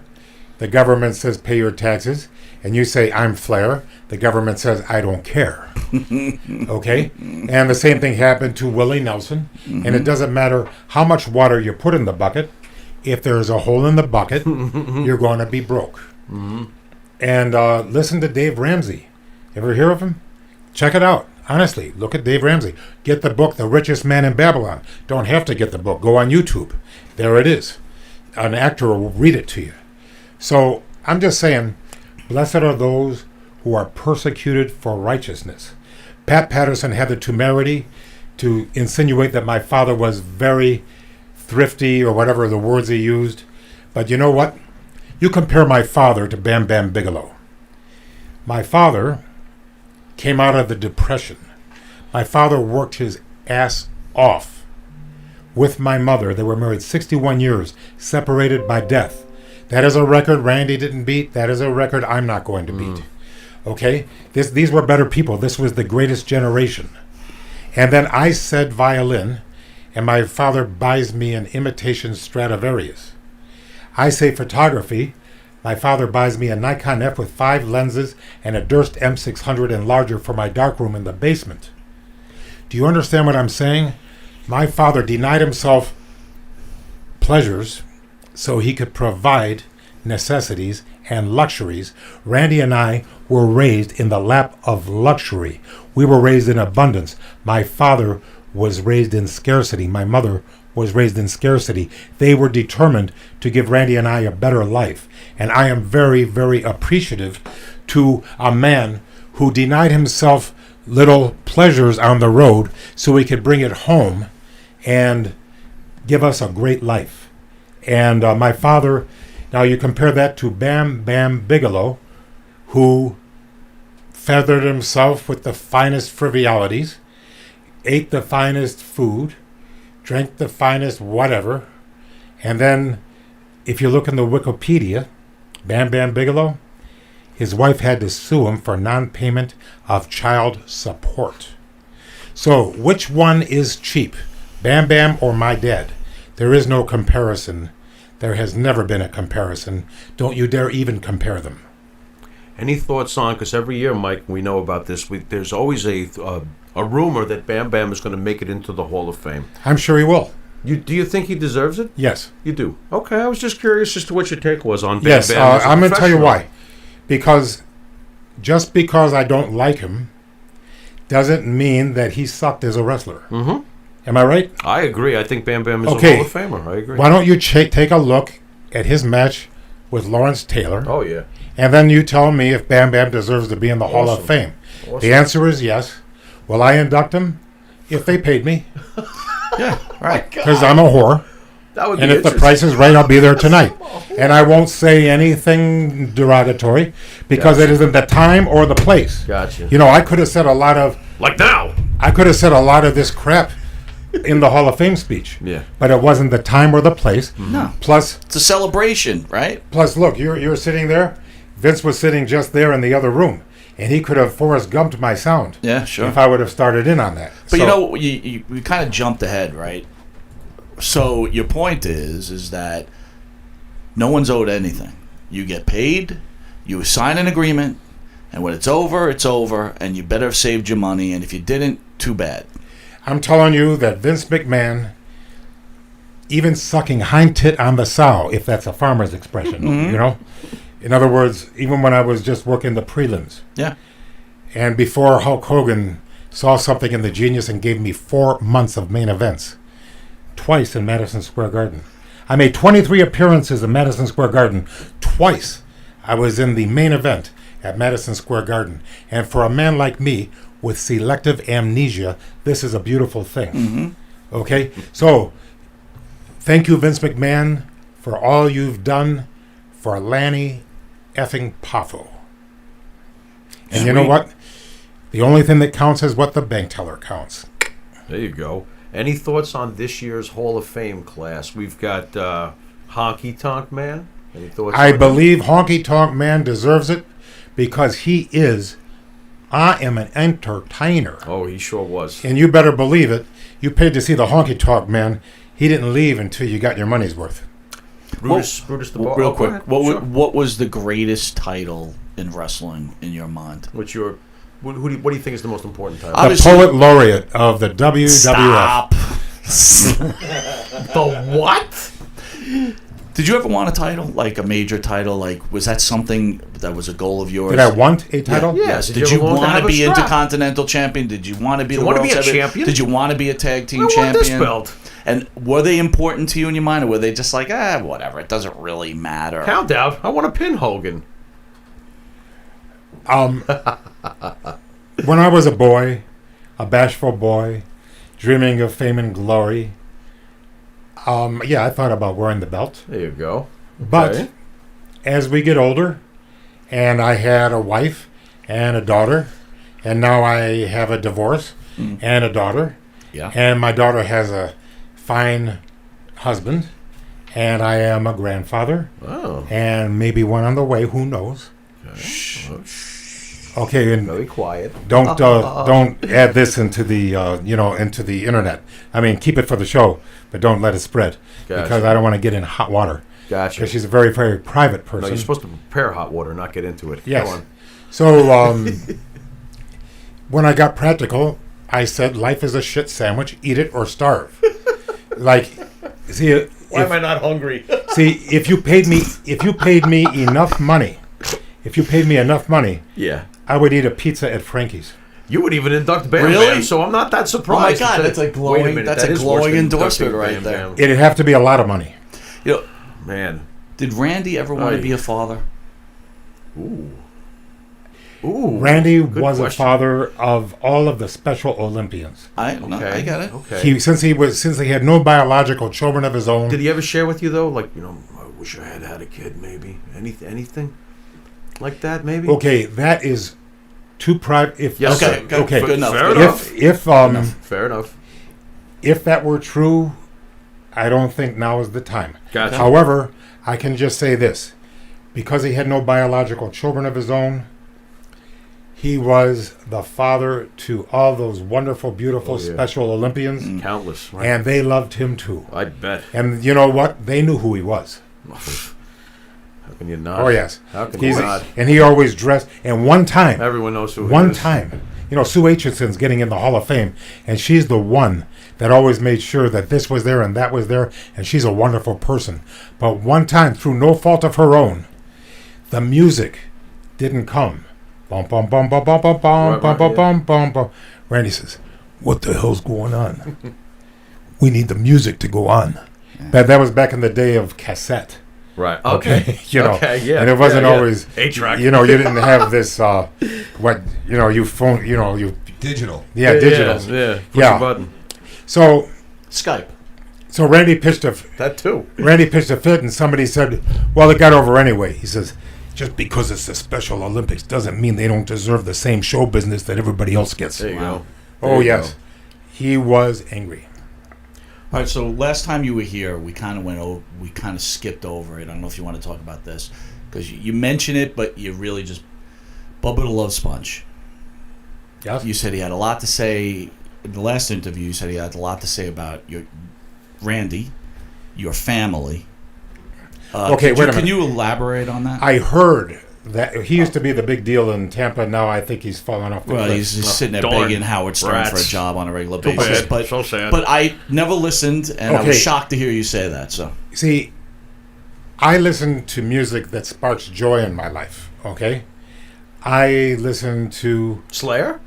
Speaker 6: the government says pay your taxes, and you say, I'm Flair, the government says, I don't care. Okay? And the same thing happened to Willie Nelson. Mm-hmm. And it doesn't matter how much water you put in the bucket. If there's a hole in the bucket, you're going to be broke. Mm-hmm. And listen to Dave Ramsey. Ever hear of him? Check it out. Honestly, look at Dave Ramsey. Get the book, The Richest Man in Babylon. Don't have to get the book. Go on YouTube. There it is. An actor will read it to you. So I'm just saying, blessed are those who are persecuted for righteousness. Pat Patterson had the temerity to insinuate that my father was very thrifty or whatever the words he used. But you know what? You compare my father to Bam Bam Bigelow. My father came out of the Depression. My father worked his ass off with my mother. They were married 61 years, separated by death. That is a record Randy didn't beat. That is a record I'm not going to beat. Okay? These were better people. This was the greatest generation. And then I said violin, and my father buys me an imitation Stradivarius. I say photography. My father buys me a Nikon F with 5 lenses and a Durst M600 and larger for my darkroom in the basement. Do you understand what I'm saying? My father denied himself pleasures so he could provide necessities and luxuries. Randy and I were raised in the lap of luxury. We were raised in abundance. My father was raised in scarcity. My mother was raised in scarcity. They were determined to give Randy and I a better life. And I am very, very appreciative to a man who denied himself little pleasures on the road so he could bring it home and give us a great life. And my father, now you compare that to Bam Bam Bigelow, who feathered himself with the finest frivolities, ate the finest food, drank the finest whatever, and then if you look in the Wikipedia, Bam Bam Bigelow, his wife had to sue him for non-payment of child support. So which one is cheap, Bam Bam or my dad? There is no comparison. There has never been a comparison. Don't you dare even compare them.
Speaker 5: Any thoughts on, because every year, Mike, we know about this, there's always a rumor that Bam Bam is going to make it into the Hall of Fame.
Speaker 6: I'm sure he will.
Speaker 5: Do you think he deserves it?
Speaker 6: Yes.
Speaker 5: You do? Okay, I was just curious as to what your take was on Bam
Speaker 6: Yes,
Speaker 5: Bam.
Speaker 6: I'm going to tell you why. Because just because I don't like him doesn't mean that he sucked as a wrestler.
Speaker 5: Mm-hmm.
Speaker 6: Am I right?
Speaker 5: I agree. I think Bam Bam is
Speaker 6: Okay.
Speaker 5: a Hall of Famer. I agree.
Speaker 6: Why don't you take a look at his match with Lawrence Taylor,
Speaker 5: Oh, yeah.
Speaker 6: and then you tell me if Bam Bam deserves to be in the Hall of
Speaker 5: Awesome.
Speaker 6: Fame.
Speaker 5: Awesome.
Speaker 6: The answer is yes. Will I induct him? If they paid me.
Speaker 3: Yeah, right.
Speaker 6: because I'm a whore.
Speaker 5: That would be
Speaker 6: And if the
Speaker 5: interesting.
Speaker 6: price is right, I'll be there tonight. And I won't say anything derogatory because it isn't the time or the place.
Speaker 5: Gotcha.
Speaker 6: You know, I could have said a lot of this crap in the Hall of Fame speech.
Speaker 5: Yeah.
Speaker 6: But it wasn't the time or the place.
Speaker 3: No.
Speaker 6: Plus,
Speaker 3: It's a celebration, right?
Speaker 6: look, you're sitting there. Vince was sitting just there in the other room, and he could have Forrest Gumped my sound.
Speaker 3: Yeah, sure.
Speaker 6: If I would have started in on that.
Speaker 3: But
Speaker 6: So-
Speaker 3: you kind of jumped ahead, right? So your point is that no one's owed anything. You get paid, you sign an agreement, and when it's over, and you better have saved your money. And if you didn't, too bad.
Speaker 6: I'm telling you that Vince McMahon, even sucking hind tit on the sow, if that's a farmer's expression, you know? In other words, even when I was just working the prelims,
Speaker 3: Yeah.
Speaker 6: and before Hulk Hogan saw something in the Genius and gave me 4 months of main events, twice in Madison Square Garden. I made 23 appearances in Madison Square Garden. Twice I was in the main event at Madison Square Garden. And for a man like me with selective amnesia, this is a beautiful thing. Okay? So, thank you, Vince McMahon, for all you've done for Lanny effing Poffo. And you know
Speaker 3: Sweet.
Speaker 6: what? The only thing that counts is what the bank teller counts.
Speaker 5: There you go. Any thoughts on this year's Hall of Fame class? We've got Honky Tonk Man. Any thoughts?
Speaker 6: I
Speaker 5: on him?
Speaker 6: believe Honky Tonk Man deserves it because I am an entertainer.
Speaker 5: Oh, he sure was.
Speaker 6: And you better believe it. You paid to see the Honky Tonk Man. He didn't leave until you got your money's worth.
Speaker 5: Brutus the Bar.
Speaker 3: Real
Speaker 5: Oh, go
Speaker 3: quick,
Speaker 5: ahead.
Speaker 3: what
Speaker 5: Sure.
Speaker 3: what was the greatest title in wrestling in your mind?
Speaker 5: What do you think is the most important title?
Speaker 6: The
Speaker 3: Obviously-
Speaker 6: poet laureate of the WWF.
Speaker 3: Stop.
Speaker 5: The what?
Speaker 3: Did you ever want a title, like a major title? Like, was that something that was a goal of yours?
Speaker 6: Did I want a title?
Speaker 5: Yeah.
Speaker 3: Yes.
Speaker 5: Did
Speaker 3: Did
Speaker 5: you
Speaker 3: you
Speaker 5: ever want to
Speaker 3: want
Speaker 5: have
Speaker 3: to
Speaker 5: a
Speaker 3: be
Speaker 5: strap?
Speaker 3: Intercontinental Champion? Did you want to be the
Speaker 5: wanna
Speaker 3: World
Speaker 5: be a
Speaker 3: Heavyweight-
Speaker 5: champion?
Speaker 3: Did you want to be a tag team
Speaker 5: I want
Speaker 3: champion?
Speaker 5: this belt.
Speaker 3: And were they important to you in your mind, or were they just like, whatever, it doesn't really matter?
Speaker 5: Count out. I want to pin Hogan.
Speaker 6: When I was a boy, a bashful boy, dreaming of fame and glory, I thought about wearing the belt.
Speaker 5: There you go.
Speaker 6: But
Speaker 5: Okay.
Speaker 6: as we get older, and I had a wife and a daughter, and now I have a divorce and a daughter,
Speaker 3: Yeah.
Speaker 6: and my daughter has a fine husband, and I am a grandfather,
Speaker 5: Oh,
Speaker 6: and maybe one on the way. Who knows? Okay, and
Speaker 5: very quiet.
Speaker 6: don't add this into the into the internet. I mean, keep it for the show, but don't let it spread
Speaker 5: Gotcha.
Speaker 6: because I don't want to get in hot water.
Speaker 5: Gotcha.
Speaker 6: Because she's a very, very private person.
Speaker 5: No, you're supposed to prepare hot water, not get into it.
Speaker 6: Yes.
Speaker 5: Go on.
Speaker 6: So when I got practical, I said, "Life is a shit sandwich. Eat it or starve." Like, see,
Speaker 5: Why am I not hungry?
Speaker 6: if you paid me enough money,
Speaker 5: Yeah.
Speaker 6: I would eat a pizza at Frankie's.
Speaker 5: You would even induct Bam
Speaker 3: Really?
Speaker 5: Bam, so I'm not that
Speaker 3: Oh
Speaker 5: surprised.
Speaker 3: my God, that's a
Speaker 5: Wait
Speaker 3: glowing.
Speaker 5: minute,
Speaker 3: That's
Speaker 5: that
Speaker 3: a
Speaker 5: is worse
Speaker 3: glowing
Speaker 5: than
Speaker 3: endorsement
Speaker 5: inducting
Speaker 3: right
Speaker 5: Bam
Speaker 3: there.
Speaker 5: Bam.
Speaker 6: It'd have to be a lot of money.
Speaker 3: You know,
Speaker 5: Man.
Speaker 3: did Randy ever want
Speaker 5: Aye.
Speaker 3: to be a father?
Speaker 5: Ooh. Ooh.
Speaker 6: Randy
Speaker 5: Good
Speaker 6: was
Speaker 5: question.
Speaker 6: a father of all of the Special Olympians.
Speaker 3: I
Speaker 5: Okay.
Speaker 3: I get it.
Speaker 5: Okay.
Speaker 6: Since he had no biological children of his own.
Speaker 5: Did he ever share with you though, like, I wish I had a kid, maybe anything like that, maybe?
Speaker 6: Okay, that is too private. If
Speaker 5: Yes,
Speaker 3: Okay,
Speaker 5: sir.
Speaker 3: good,
Speaker 6: Okay.
Speaker 3: good enough.
Speaker 5: Fair
Speaker 3: good
Speaker 5: enough. Fair enough.
Speaker 6: if that were true, I don't think now is the time.
Speaker 5: Gotcha.
Speaker 6: However, I can just say this: because he had no biological children of his own, he was the father to all those wonderful, beautiful
Speaker 5: Oh, yeah.
Speaker 6: Special Olympians,
Speaker 5: Countless, right?
Speaker 6: and they loved him too.
Speaker 5: I bet.
Speaker 6: And you know what? They knew who he was.
Speaker 5: How can you not?
Speaker 6: Oh yes,
Speaker 5: How can you not?
Speaker 6: and he always dressed. And one time,
Speaker 5: Everyone knows who he
Speaker 6: one
Speaker 5: is.
Speaker 6: time, Sue Aitchison's getting in the Hall of Fame, and she's the one that always made sure that this was there and that was there, and she's a wonderful person. But one time, through no fault of her own, the music didn't come. Bum bum bum bum bum bum bum
Speaker 5: Right,
Speaker 6: bum
Speaker 5: right, yeah.
Speaker 6: bum bum bum. Randy says, "What the hell's going on? We need the music to go on." That was back in the day of cassette.
Speaker 5: Right. Okay. Okay. Yeah.
Speaker 6: And it wasn't
Speaker 5: yeah, yeah.
Speaker 6: always
Speaker 5: 8-track.
Speaker 6: You didn't have this you phone, you
Speaker 4: Digital.
Speaker 6: digital.
Speaker 5: Yeah. Push
Speaker 6: Yeah.
Speaker 5: a button.
Speaker 6: So
Speaker 3: Skype.
Speaker 6: So Randy pitched a fit, and somebody said, "Well, it got over anyway." He says, "Just because it's the Special Olympics doesn't mean they don't deserve the same show business that everybody else gets."
Speaker 5: There you go.
Speaker 6: Oh yes, he was angry.
Speaker 3: All right, so last time you were here, we kind of skipped over it. I don't know if you want to talk about this because you mention it, but you really just Bubba the Love Sponge.
Speaker 6: Yes.
Speaker 3: You said he had a lot to say in the last interview. You said he had a lot to say about Randy, your family.
Speaker 6: Okay, wait a minute.
Speaker 3: Can you elaborate on that?
Speaker 6: I heard that he used to be the big deal in Tampa. Now I think he's fallen off the
Speaker 3: Well,
Speaker 6: cliff.
Speaker 3: he's just sitting there
Speaker 5: darn
Speaker 3: begging Howard Stern
Speaker 5: rats.
Speaker 3: for a job on a regular
Speaker 5: Too
Speaker 3: basis.
Speaker 5: bad.
Speaker 3: But
Speaker 5: So sad.
Speaker 3: But I never listened, and I was
Speaker 6: Okay.
Speaker 3: shocked to hear you say that. So
Speaker 6: See, I listen to music that sparks joy in my life. Okay, I listen to
Speaker 5: Slayer,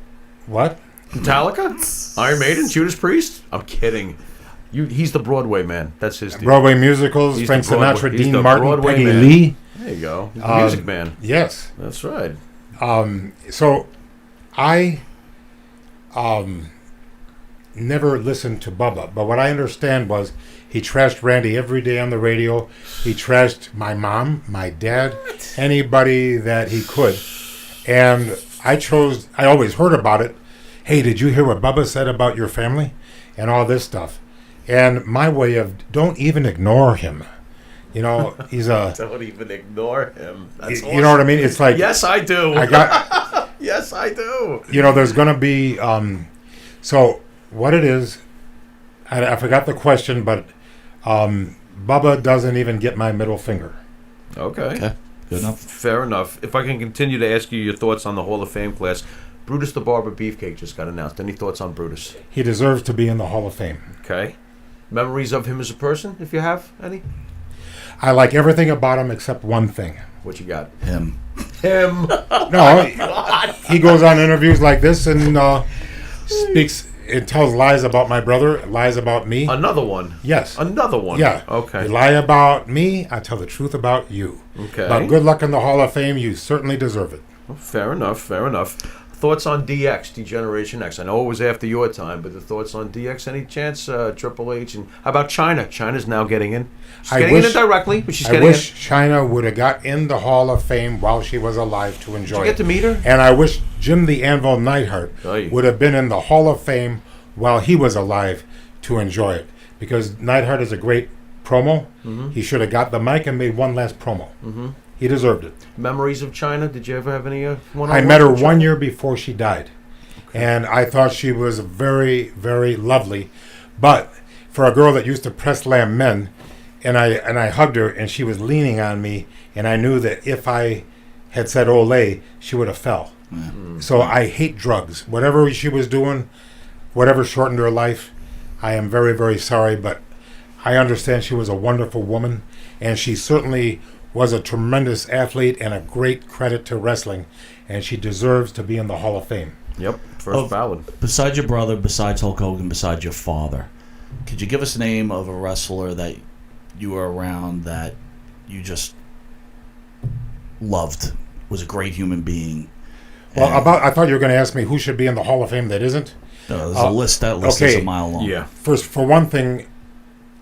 Speaker 6: what?
Speaker 5: Metallica, Iron Maiden, Judas Priest. I'm kidding. He's the Broadway man. That's his deal.
Speaker 6: Broadway musicals,
Speaker 5: He's
Speaker 6: Frank
Speaker 5: the Broadway-
Speaker 6: Sinatra,
Speaker 5: he's
Speaker 6: Dean
Speaker 5: the
Speaker 6: Martin,
Speaker 5: Broadway
Speaker 6: Peggy
Speaker 5: man.
Speaker 6: Lee.
Speaker 5: There you go. He's the music man.
Speaker 6: Yes.
Speaker 5: That's right.
Speaker 6: So I never listened to Bubba, but what I understand was he trashed Randy every day on the radio. He trashed my mom, my dad, anybody that he could. And I always heard about it. Hey, did you hear what Bubba said about your family? And all this stuff. And my way of, don't even ignore him. You know, he's a,
Speaker 5: Don't even ignore him. That's
Speaker 6: you know what I mean? It's like,
Speaker 5: Yes, I do.
Speaker 6: I got,
Speaker 5: Yes, I do.
Speaker 6: you know, there's going to be, so what it is, I forgot the question, but Bubba doesn't even get my middle finger.
Speaker 5: Okay.
Speaker 3: good enough.
Speaker 5: Fair enough. If I can continue to ask you your thoughts on the Hall of Fame class, Brutus the Barber Beefcake just got announced. Any thoughts on Brutus?
Speaker 6: He deserves to be in the Hall of Fame.
Speaker 5: Okay. Memories of him as a person, if you have any?
Speaker 6: I like everything about him except one thing.
Speaker 5: What you got?
Speaker 3: Him.
Speaker 5: Him.
Speaker 6: No, he goes on interviews like this and speaks and tells lies about my brother, lies about me.
Speaker 5: Another one.
Speaker 6: Yes.
Speaker 5: Another one.
Speaker 6: Yeah.
Speaker 5: Okay.
Speaker 6: You lie about me, I tell the truth about you.
Speaker 5: Okay.
Speaker 6: But good luck in the Hall of Fame. You certainly deserve it.
Speaker 5: Fair enough. Fair enough. Thoughts on DX, D-Generation X? I know it was after your time, but the thoughts on DX? Any chance? Triple H and how about China? China's now getting in. She's
Speaker 6: I
Speaker 5: getting
Speaker 6: wish-
Speaker 5: in indirectly, but she's
Speaker 6: I
Speaker 5: getting
Speaker 6: wish
Speaker 5: in.
Speaker 6: China would have got in the Hall of Fame while she was alive to enjoy
Speaker 5: Did you get
Speaker 6: it.
Speaker 5: to meet her?
Speaker 6: And I wish Jim the Anvil Neidhart
Speaker 5: Aye.
Speaker 6: would have been in the Hall of Fame while he was alive to enjoy it. Because Neidhart is a great promo.
Speaker 5: Mm-hmm.
Speaker 6: He should have got the mic and made one last promo. Mm-hmm. He deserved it.
Speaker 5: Memories of China? Did you ever have any one-on-ones
Speaker 6: I met her
Speaker 5: with
Speaker 6: 1
Speaker 5: China?
Speaker 6: year before she died. And I thought she was very, very lovely. But for a girl that used to press lamb men, and I hugged her, and she was leaning on me, and I knew that if I had said "Olay," she would have fell. So I hate drugs. Whatever she was doing, whatever shortened her life, I am very, very sorry. But I understand she was a wonderful woman, and she certainly was a tremendous athlete and a great credit to wrestling, and she deserves to be in the Hall of Fame.
Speaker 5: Yep, first ballot.
Speaker 3: Besides your brother, besides Hulk Hogan, besides your father, could you give us a name of a wrestler that you were around that you just loved, was a great human being?
Speaker 6: Well, I thought you were going to ask me who should be in the Hall of Fame that isn't.
Speaker 3: There's a list. That list is
Speaker 6: okay.
Speaker 3: a mile long.
Speaker 5: Yeah.
Speaker 6: First, for one thing,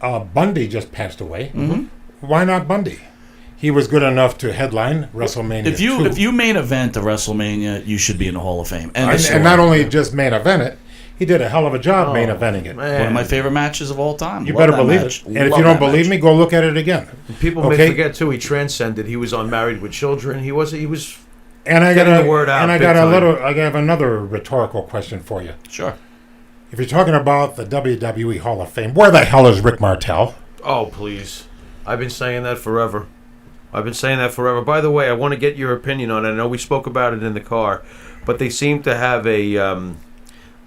Speaker 6: Bundy just passed away.
Speaker 3: Mm-hmm.
Speaker 6: Why not Bundy? He was good enough to headline WrestleMania.
Speaker 3: If
Speaker 6: 2.
Speaker 3: you main event a WrestleMania, you should be in the Hall of Fame.
Speaker 6: and not only just main event it, he did a hell of a job main eventing it.
Speaker 5: Man.
Speaker 3: one of my favorite matches of all time.
Speaker 6: You
Speaker 3: Love
Speaker 6: better
Speaker 3: that
Speaker 6: believe
Speaker 3: match.
Speaker 6: it. And if
Speaker 3: Love
Speaker 6: you don't
Speaker 3: that
Speaker 6: believe
Speaker 3: match.
Speaker 6: me, go look at it again.
Speaker 5: People may
Speaker 6: Okay.
Speaker 5: forget too. He transcended. He was on Married with Children. He was.
Speaker 6: And I got
Speaker 5: Getting the word out
Speaker 6: and I
Speaker 5: big
Speaker 6: got
Speaker 5: time.
Speaker 6: I have another rhetorical question for you.
Speaker 3: Sure.
Speaker 6: If you're talking about the WWE Hall of Fame, where the hell is Rick Martel?
Speaker 5: Oh please! I've been saying that forever. By the way, I want to get your opinion on it. I know we spoke about it in the car, but they seem to have a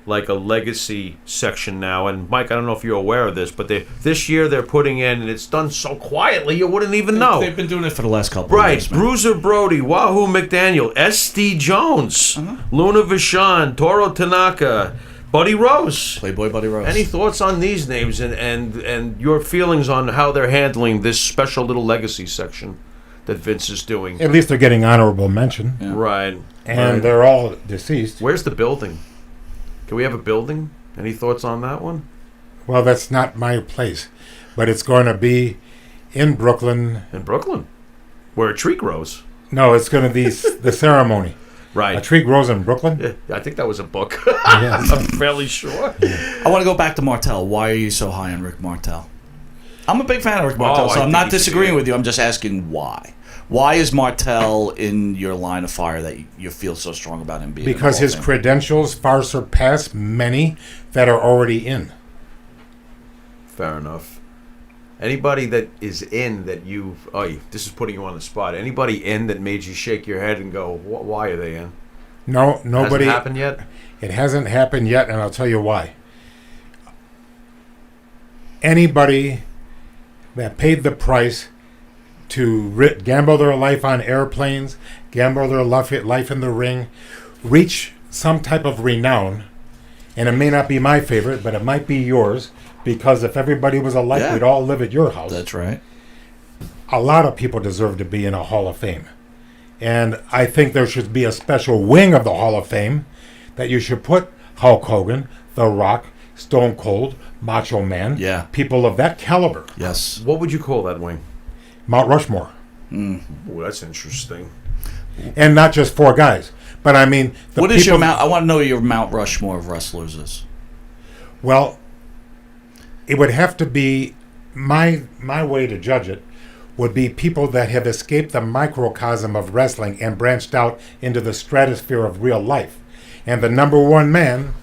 Speaker 5: like a legacy section now. And Mike, I don't know if you're aware of this, but this year they're putting in, and it's done so quietly you wouldn't even know.
Speaker 3: They've been doing it for the last couple of
Speaker 5: Right,
Speaker 3: years. Man.
Speaker 5: Bruiser Brody, Wahoo McDaniel, S.D. Jones,
Speaker 3: Uh-huh.
Speaker 5: Luna Vachon, Toro Tanaka, Buddy Rose.
Speaker 3: Playboy Buddy Rose.
Speaker 5: Any thoughts on these names and your feelings on how they're handling this special little legacy section that Vince is doing?
Speaker 6: At least they're getting honorable mention.
Speaker 3: Yeah.
Speaker 5: Right.
Speaker 6: And
Speaker 5: right.
Speaker 6: they're all deceased.
Speaker 5: Where's the building? Can we have a building? Any thoughts on that one?
Speaker 6: Well, that's not my place, but it's going to be in Brooklyn.
Speaker 5: In Brooklyn, where a tree grows.
Speaker 6: No, it's going to be the ceremony.
Speaker 5: Right.
Speaker 6: A tree grows in Brooklyn?
Speaker 5: Yeah, I think that was a book.
Speaker 6: Yes.
Speaker 5: I'm fairly sure.
Speaker 3: I want to go back to Martel. Why are you so high on Rick Martel? I'm a big fan of Rick Martel,
Speaker 5: Oh,
Speaker 3: so
Speaker 5: I
Speaker 3: I'm
Speaker 5: think
Speaker 3: not
Speaker 5: he's
Speaker 3: disagreeing
Speaker 5: good.
Speaker 3: with you. I'm just asking why. Why is Martel in your line of fire that you feel so strong about him being? in the
Speaker 6: Because
Speaker 3: Hall
Speaker 6: his
Speaker 3: of Fame?
Speaker 6: credentials far surpass many that are already in.
Speaker 5: Fair enough. Anybody that is in that you... Oh, this is putting you on the spot. Anybody in that made you shake your head and go, why are they in?
Speaker 6: No, nobody.
Speaker 5: Hasn't happened yet?
Speaker 6: It hasn't happened yet, and I'll tell you why. Anybody that paid the price to gamble their life on airplanes, gamble their life in the ring, reach some type of renown, and it may not be my favorite, but it might be yours, because if everybody was alike,
Speaker 3: Yeah.
Speaker 6: we'd all live at your house.
Speaker 3: That's right.
Speaker 6: A lot of people deserve to be in a Hall of Fame. And I think there should be a special wing of the Hall of Fame that you should put Hulk Hogan, The Rock, Stone Cold, Macho Man,
Speaker 3: Yeah.
Speaker 6: people of that caliber.
Speaker 3: Yes.
Speaker 5: What would you call that wing?
Speaker 6: Mount Rushmore.
Speaker 5: Oh, that's interesting.
Speaker 6: And not just four guys. But I mean, the
Speaker 3: What is your
Speaker 6: people-
Speaker 3: Mount? I want to know your Mount Rushmore of wrestlers is.
Speaker 6: Well, it would have to be, my way to judge it would be people that have escaped the microcosm of wrestling and branched out into the stratosphere of real life. And the number one man,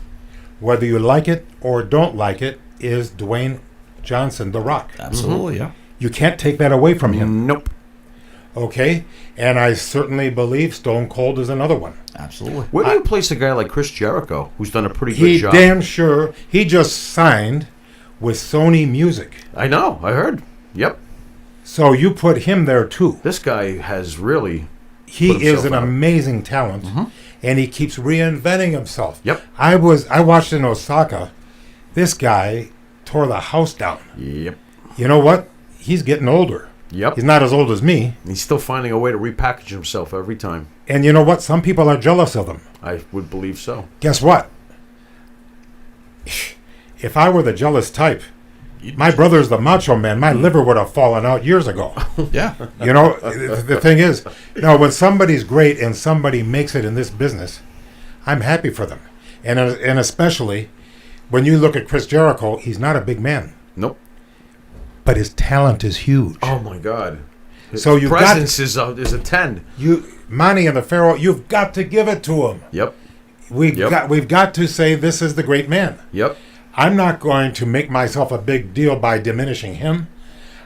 Speaker 6: whether you like it or don't like it, is Dwayne Johnson, The Rock.
Speaker 3: Absolutely, yeah.
Speaker 6: You can't take that away from him.
Speaker 5: Nope.
Speaker 6: Okay? And I certainly believe Stone Cold is another one.
Speaker 3: Absolutely.
Speaker 5: Where do you place a guy like Chris Jericho, who's done a pretty
Speaker 6: He
Speaker 5: good job?
Speaker 6: damn sure, he just signed with Sony Music.
Speaker 5: I know. I heard. Yep.
Speaker 6: So you put him there too.
Speaker 5: This guy has really...
Speaker 6: He
Speaker 5: put
Speaker 6: is
Speaker 5: himself
Speaker 6: an
Speaker 5: out.
Speaker 6: amazing talent, and he keeps reinventing himself.
Speaker 5: Yep.
Speaker 6: I watched in Osaka. This guy tore the house down.
Speaker 5: Yep.
Speaker 6: You know what? He's getting older.
Speaker 5: Yep.
Speaker 6: He's not as old as me.
Speaker 5: He's still finding a way to repackage himself every time.
Speaker 6: And you know what? Some people are jealous of him.
Speaker 5: I would believe so.
Speaker 6: Guess what? If I were the jealous type, my brother's the Macho Man. My liver would have fallen out years ago.
Speaker 3: Yeah.
Speaker 6: You know, the thing is, now when somebody's great and somebody makes it in this business, I'm happy for them. And especially when you look at Chris Jericho, he's not a big man,
Speaker 5: Nope.
Speaker 6: but his talent is huge.
Speaker 5: Oh, my God. His
Speaker 6: So you've got-
Speaker 5: presence is a 10.
Speaker 6: Monte and the Pharaoh, you've got to give it to him.
Speaker 5: Yep.
Speaker 6: We've
Speaker 5: Yep.
Speaker 6: got to say this is the great man.
Speaker 5: Yep.
Speaker 6: I'm not going to make myself a big deal by diminishing him.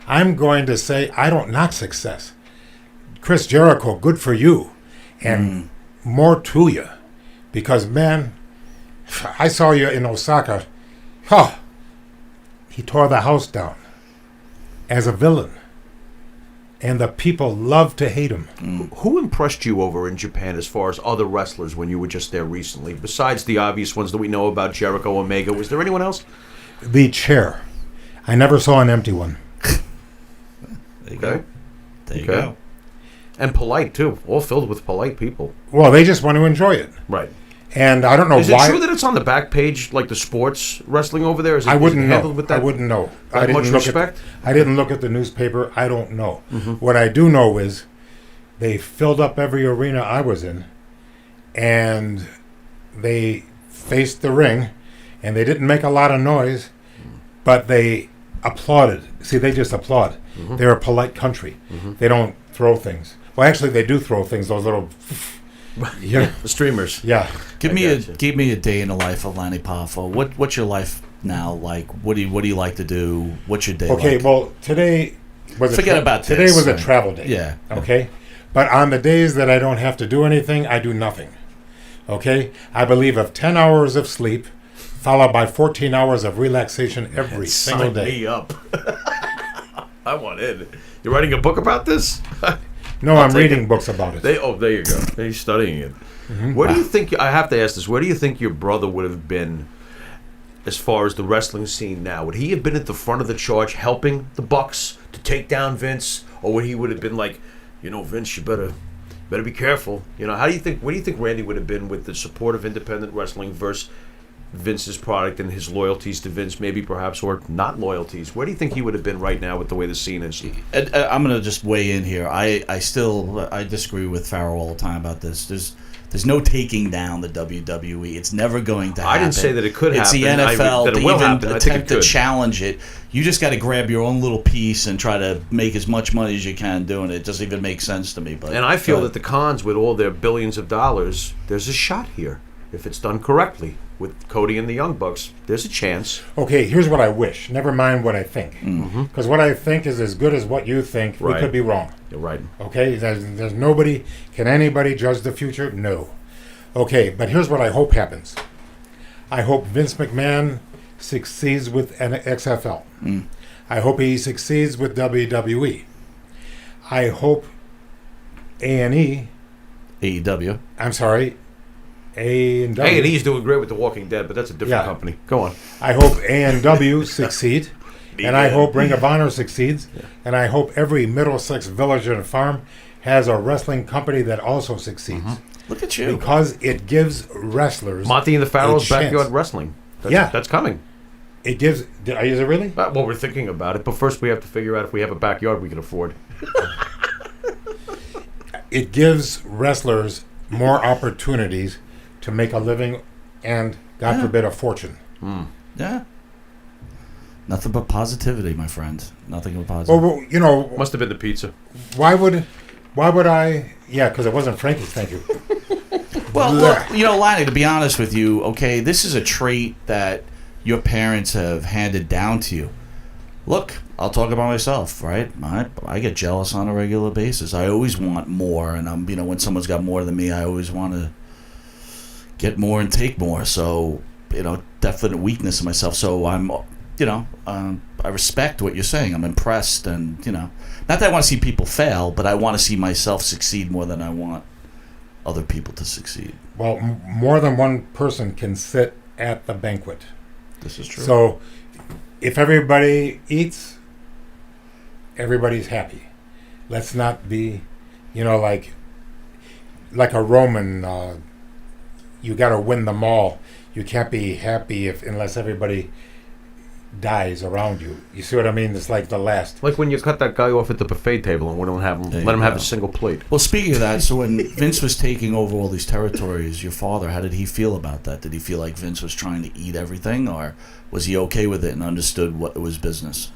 Speaker 6: I'm going to say I don't knock success. Chris Jericho, good for you, and more to you, because man, I saw you in Osaka. Huh. He tore the house down as a villain, and the people love to hate him.
Speaker 5: Who impressed you over in Japan as far as other wrestlers when you were just there recently? Besides the obvious ones that we know about, Jericho, Omega, was there anyone else?
Speaker 6: The chair. I never saw an empty one.
Speaker 3: There you go. There you
Speaker 5: Okay.
Speaker 3: go.
Speaker 5: And polite, too. All filled with polite people.
Speaker 6: Well, they just want to enjoy it.
Speaker 5: Right.
Speaker 6: And I don't know
Speaker 5: Is
Speaker 6: why.
Speaker 5: it true that it's on the back page, like the sports wrestling over there? Is it,
Speaker 6: I
Speaker 5: is
Speaker 6: wouldn't
Speaker 5: it
Speaker 6: know.
Speaker 5: handled with that?
Speaker 6: I wouldn't know.
Speaker 5: that
Speaker 6: I didn't
Speaker 5: much
Speaker 6: look
Speaker 5: respect?
Speaker 6: I didn't look at the newspaper. I don't know. What I do know is they filled up every arena I was in, and they faced the ring, and they didn't make a lot of noise, but they applauded. See, they just applaud. They're a polite country. They don't throw things. Well, actually, they do throw things. Those little, yeah,
Speaker 5: The streamers.
Speaker 6: yeah.
Speaker 3: Give
Speaker 5: I
Speaker 3: me
Speaker 5: gotcha.
Speaker 3: a day in the life of Lanny Poffo. What's your life now like? What do you like to do? What's your day
Speaker 6: Okay,
Speaker 3: like?
Speaker 6: well, today was
Speaker 3: Forget about
Speaker 6: today
Speaker 3: this,
Speaker 6: was a
Speaker 3: right.
Speaker 6: travel day.
Speaker 3: Yeah.
Speaker 6: Okay, but on the days that I don't have to do anything, I do nothing. Okay, I believe of 10 hours of sleep, followed by 14 hours of relaxation every single
Speaker 5: Sign
Speaker 6: day.
Speaker 5: me up. I want in. You're writing a book about this?
Speaker 6: No, I'm
Speaker 5: take
Speaker 6: reading
Speaker 5: it.
Speaker 6: books about it.
Speaker 5: There you go. He's studying it. Where do you think? I have to ask this. Where do you think your brother would have been, as far as the wrestling scene now? Would he have been at the front of the charge, helping the Bucks to take down Vince, or would he would have been like, Vince, you better be careful. How do you think? Where do you think Randy would have been with the support of independent wrestling versus Vince's product and his loyalties to Vince, maybe perhaps, or not loyalties, where do you think he would have been right now with the way the scene is?
Speaker 3: And, I'm going to just weigh in here. I disagree with Pharaoh all the time about this. There's no taking down the WWE. It's never going to happen.
Speaker 5: I didn't say that it could
Speaker 3: it's
Speaker 5: happen.
Speaker 3: It's the NFL
Speaker 5: that it
Speaker 3: to
Speaker 5: will
Speaker 3: even
Speaker 5: happen.
Speaker 3: attempt to challenge it. You just got to grab your own little piece and try to make as much money as you can doing it. It doesn't even make sense to me. But
Speaker 5: and I feel that the Khans, with all their billions of dollars, there's a shot here. If it's done correctly with Cody and the Young Bucks, there's a chance.
Speaker 6: Okay, here's what I wish. Never mind what I think.
Speaker 5: Mm-hmm.
Speaker 6: Because what I think is as good as what you think.
Speaker 5: Right.
Speaker 6: We could be wrong.
Speaker 5: You're right.
Speaker 6: Okay, there's nobody. Can anybody judge the future? No. Okay, but here's what I hope happens. I hope Vince McMahon succeeds with an XFL. I hope he succeeds with WWE. I hope A&E.
Speaker 3: AEW.
Speaker 6: I'm sorry, A&W.
Speaker 5: A&E's doing great with The Walking Dead, but that's a different company. Go on.
Speaker 6: I hope A&W succeed. And I hope Ring of Honor succeeds. Yeah. And I hope every Middlesex village and farm has a wrestling company that also succeeds.
Speaker 3: Look at you.
Speaker 6: Because it gives wrestlers
Speaker 5: Monte and the Pharaoh's Backyard Wrestling. That's coming.
Speaker 6: It gives... Is it really?
Speaker 5: Well, we're thinking about it, but first we have to figure out if we have a backyard we can afford.
Speaker 6: It gives wrestlers more opportunities to make a living and, God forbid, a fortune.
Speaker 3: Yeah. Nothing but positivity, my friend. Nothing but positivity.
Speaker 6: Well, you know...
Speaker 5: Must have been the pizza.
Speaker 6: Why would I... Yeah, because it wasn't Frankie's, thank you.
Speaker 3: Well, look, you know, Lanny, to be honest with you, okay, this is a trait that your parents have handed down to you. Look, I'll talk about myself, right? I get jealous on a regular basis. I always want more, and when someone's got more than me, I always want to get more and take more. So, definite weakness in myself. So I'm, I respect what you're saying. I'm impressed, and not that I want to see people fail, but I want to see myself succeed more than I want other people to succeed.
Speaker 6: Well, more than one person can sit at the banquet.
Speaker 3: This is true.
Speaker 6: So, if everybody eats, everybody's happy. Let's not be, like a Roman. You got to win them all. You can't be happy unless everybody dies around you. You see what I mean? It's like the last.
Speaker 5: Like when you cut that guy off at the buffet table and we don't have him, let him have a single plate.
Speaker 3: Well, speaking of that, so when Vince was taking over all these territories, your father, how did he feel about that? Did he feel like Vince was trying to eat everything, or was he okay with it and understood what was business?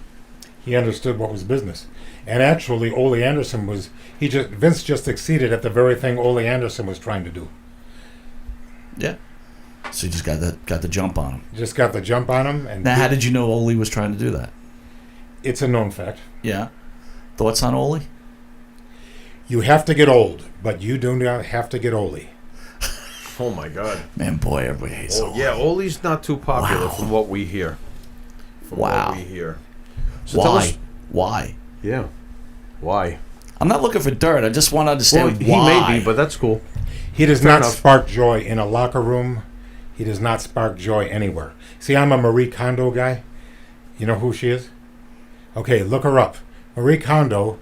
Speaker 6: He understood what was business. And actually, Ole Anderson Vince just succeeded at the very thing Ole Anderson was trying to do.
Speaker 3: Yeah. So you just got the jump on him.
Speaker 6: Just got the jump on him. And
Speaker 3: now, how did you know Ole was trying to do that?
Speaker 6: It's a known fact.
Speaker 3: Yeah. Thoughts on Ole?
Speaker 6: You have to get old, but you do not have to get Ole.
Speaker 5: Oh my God.
Speaker 3: Man, boy, everybody hates Ole.
Speaker 5: Yeah, Ole's not too popular from what we hear.
Speaker 3: What
Speaker 5: we hear. So
Speaker 3: why? Why?
Speaker 5: Yeah. Why?
Speaker 3: I'm not looking for dirt. I just want to understand
Speaker 5: why.
Speaker 3: He
Speaker 5: may be, but that's cool.
Speaker 6: He does not spark joy in a locker room. He does not spark joy anywhere. See, I'm a Marie Kondo guy. You know who she is? Okay, look her up. Marie Kondo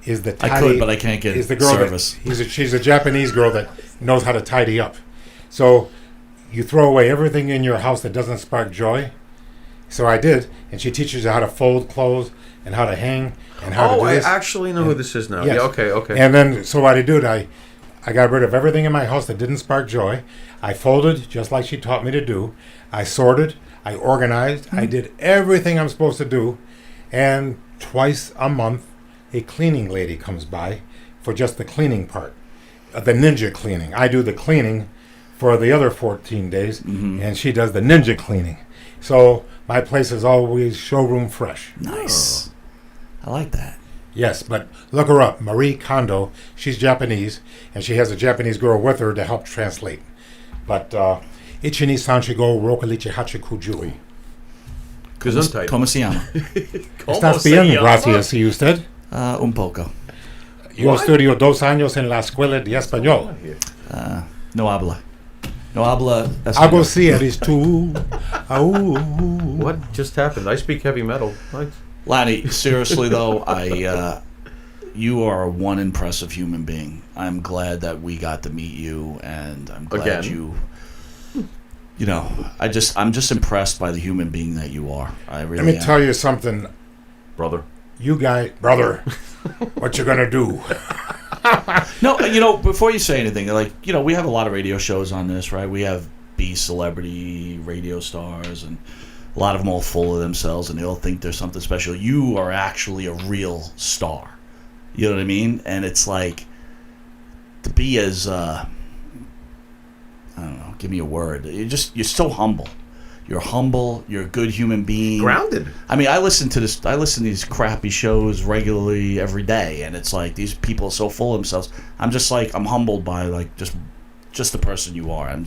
Speaker 6: is the tidy...
Speaker 3: I could, but I can't get service.
Speaker 6: She's a Japanese girl that knows how to tidy up. So you throw away everything in your house that doesn't spark joy. So I did, and she teaches you how to fold clothes and how to hang and how to do this.
Speaker 5: I actually know who this is now.
Speaker 6: Yes.
Speaker 5: Yeah, okay.
Speaker 6: And then, so what I did, I got rid of everything in my house that didn't spark joy. I folded just like she taught me to do. I sorted. I organized. I did everything I'm supposed to do. And twice a month, a cleaning lady comes by for just the cleaning part, the ninja cleaning. I do the cleaning for the other 14 days, and she does the ninja cleaning. So my place is always showroom fresh.
Speaker 3: Nice. I like that.
Speaker 6: Yes, but look her up, Marie Kondo. She's Japanese, and she has a Japanese girl with her to help translate. But ichi ni san shigo rokulichi hachiku.
Speaker 5: Gesundheit.
Speaker 3: ¿Cómo se llama?
Speaker 6: Estás bien, gracias, y usted?
Speaker 3: Un poco.
Speaker 6: Yo estudio 2 años en la escuela de español.
Speaker 3: No habla. No habla español.
Speaker 6: Algo si eres tú.
Speaker 5: What just happened? I speak heavy metal.
Speaker 3: Lanny, seriously though, you are one impressive human being. I'm glad that we got to meet you, and I'm glad
Speaker 5: Again.
Speaker 3: you know, I'm just impressed by the human being that you are. I really
Speaker 6: Let me
Speaker 3: am.
Speaker 6: tell you something,
Speaker 5: brother.
Speaker 6: you guys, brother, what you gonna do?
Speaker 3: No, you know, before you say anything, like, you know, we have a lot of radio shows on this, right? We have B celebrity radio stars, and a lot of them all full of themselves, and they all think they're something special. You are actually a real star. You know what I mean? And it's like, to be as, I don't know, give me a word. You're so humble. You're humble. You're a good human being.
Speaker 5: Grounded.
Speaker 3: I mean, I listen to these crappy shows regularly every day, and it's like these people are so full of themselves. I'm just like, I'm humbled by like just the person you are. I'm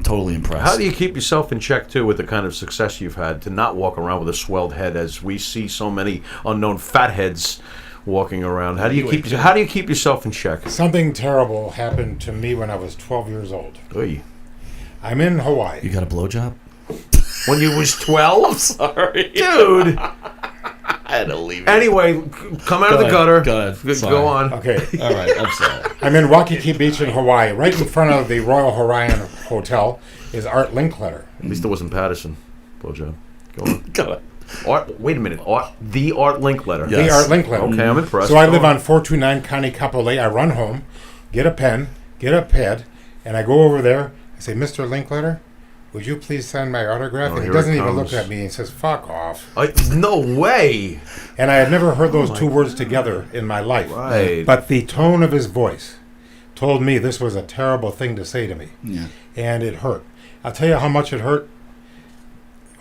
Speaker 3: totally impressed.
Speaker 5: How do you keep yourself in check too with the kind of success you've had to not walk around with a swelled head as we see so many unknown fatheads walking around? How do you keep yourself in check?
Speaker 6: Something terrible happened to me when I was 12 years old.
Speaker 5: Oy.
Speaker 6: I'm in Hawaii.
Speaker 3: You got a blowjob?
Speaker 5: When you was 12?
Speaker 3: Sorry,
Speaker 5: Dude.
Speaker 3: I had to leave it.
Speaker 5: Anyway, come out of the gutter.
Speaker 3: Go ahead. Sorry.
Speaker 5: Go on.
Speaker 6: Okay.
Speaker 3: All right, I'm sorry.
Speaker 6: I'm in Waikiki Beach in Hawaii. Right in front of the Royal Hawaiian Hotel is Art Linkletter.
Speaker 5: At least it wasn't Patterson. Blowjob. Go on.
Speaker 3: Go ahead.
Speaker 5: Art. Wait a minute. The Art Linkletter.
Speaker 3: Yeah.
Speaker 6: The
Speaker 3: Yes.
Speaker 6: Art Linkletter.
Speaker 5: Okay, I'm impressed.
Speaker 6: So I live
Speaker 5: Go
Speaker 6: on 429 Connie Kapolei. I run home, get a pen, get a pad, and I go over there. I say, Mr. Linkletter, would you please sign my autograph?
Speaker 5: Oh,
Speaker 6: And he
Speaker 5: here
Speaker 6: doesn't
Speaker 5: it
Speaker 6: even
Speaker 5: comes.
Speaker 6: look at me. He says, fuck off.
Speaker 5: No way.
Speaker 6: And I had never heard those two words together in my life.
Speaker 5: Right.
Speaker 6: But the tone of his voice told me this was a terrible thing to say to me.
Speaker 3: Yeah.
Speaker 6: And it hurt. I'll tell you how much it hurt.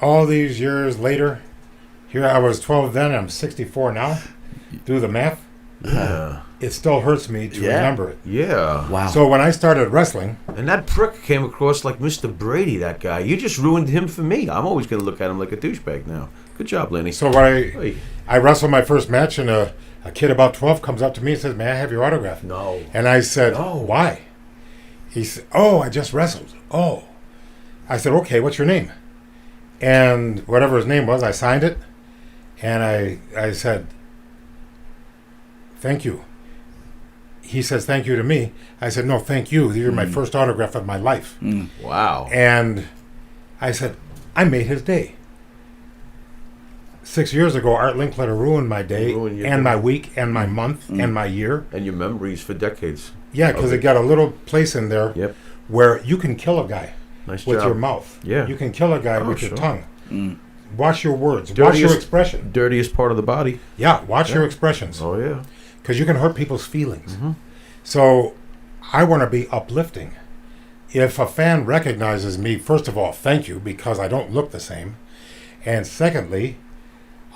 Speaker 6: All these years later, here I was 12 then, I'm 64 now. Do the math.
Speaker 5: Yeah.
Speaker 6: It still hurts me to
Speaker 3: Yeah.
Speaker 6: remember it.
Speaker 5: Yeah.
Speaker 3: Wow.
Speaker 6: So when I started wrestling,
Speaker 5: And that prick came across like Mr. Brady, that guy. You just ruined him for me. I'm always going to look at him like a douchebag now. Good job, Lanny.
Speaker 6: so when
Speaker 5: Hey.
Speaker 6: I wrestled my first match, and a kid about 12 comes up to me and says, "May I have your autograph?"
Speaker 5: No.
Speaker 6: And I said,
Speaker 5: No.
Speaker 6: "Why?" He said, "Oh, I just wrestled." "Oh." I said, "Okay, what's your name?" And whatever his name was, I signed it, and I said, "Thank you." He says, "Thank you" to me. I said, "No, thank you. You're my first autograph of my life."
Speaker 5: Wow.
Speaker 6: And I said, I made his day. 6 years ago, Art Linkletter ruined my day,
Speaker 5: Ruined your
Speaker 6: and
Speaker 5: day.
Speaker 6: my week, and my month, and my year.
Speaker 5: And your memories for decades.
Speaker 6: Yeah, because
Speaker 5: Okay.
Speaker 6: it got a little place in there
Speaker 5: Yep.
Speaker 6: where you can kill a guy
Speaker 5: Nice
Speaker 6: with
Speaker 5: job.
Speaker 6: your mouth.
Speaker 5: Yeah.
Speaker 6: You can kill a guy
Speaker 5: Oh,
Speaker 6: with your
Speaker 5: sure.
Speaker 6: tongue. Watch your words. Watch your
Speaker 5: Dirtiest-
Speaker 6: expression.
Speaker 5: Dirtiest part of the body.
Speaker 6: Yeah, watch your expressions.
Speaker 5: Oh, yeah.
Speaker 6: Because you can hurt people's feelings. So I want to be uplifting. If a fan recognizes me, first of all, thank you, because I don't look the same. And secondly,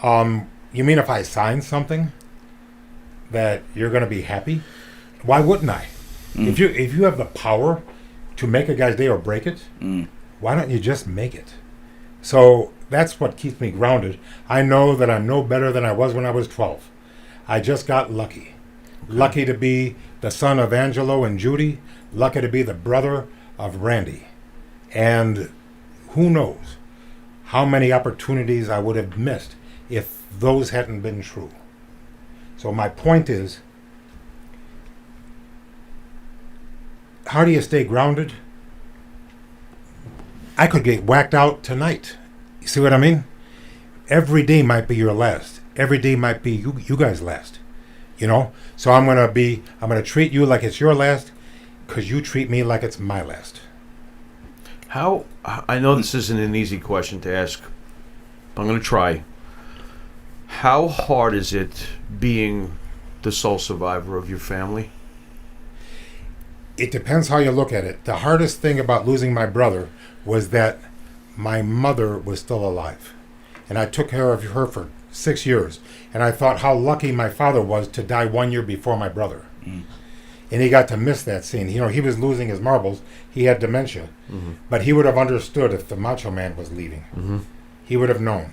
Speaker 6: you mean if I sign something that you're going to be happy? Why wouldn't I? If you have the power to make a guy's day or break it, why don't you just make it? So that's what keeps me grounded. I know that I'm no better than I was when I was 12. I just got lucky. Lucky to be the son of Angelo and Judy. Lucky to be the brother of Randy. And who knows how many opportunities I would have missed if those hadn't been true. So my point is, how do you stay grounded? I could get whacked out tonight. You see what I mean? Every day might be your last. Every day might be you guys' last. You know? So I'm gonna treat you like it's your last, because you treat me like it's my last.
Speaker 5: How, I know this isn't an easy question to ask. I'm going to try. How hard is it being the sole survivor of your family?
Speaker 6: It depends how you look at it. The hardest thing about losing my brother was that my mother was still alive. And I took care of her for 6 years. And I thought how lucky my father was to die 1 year before my brother. And he got to miss that scene. You know, he was losing his marbles. He had dementia. But he would have understood if the Macho Man was leaving. He would have known.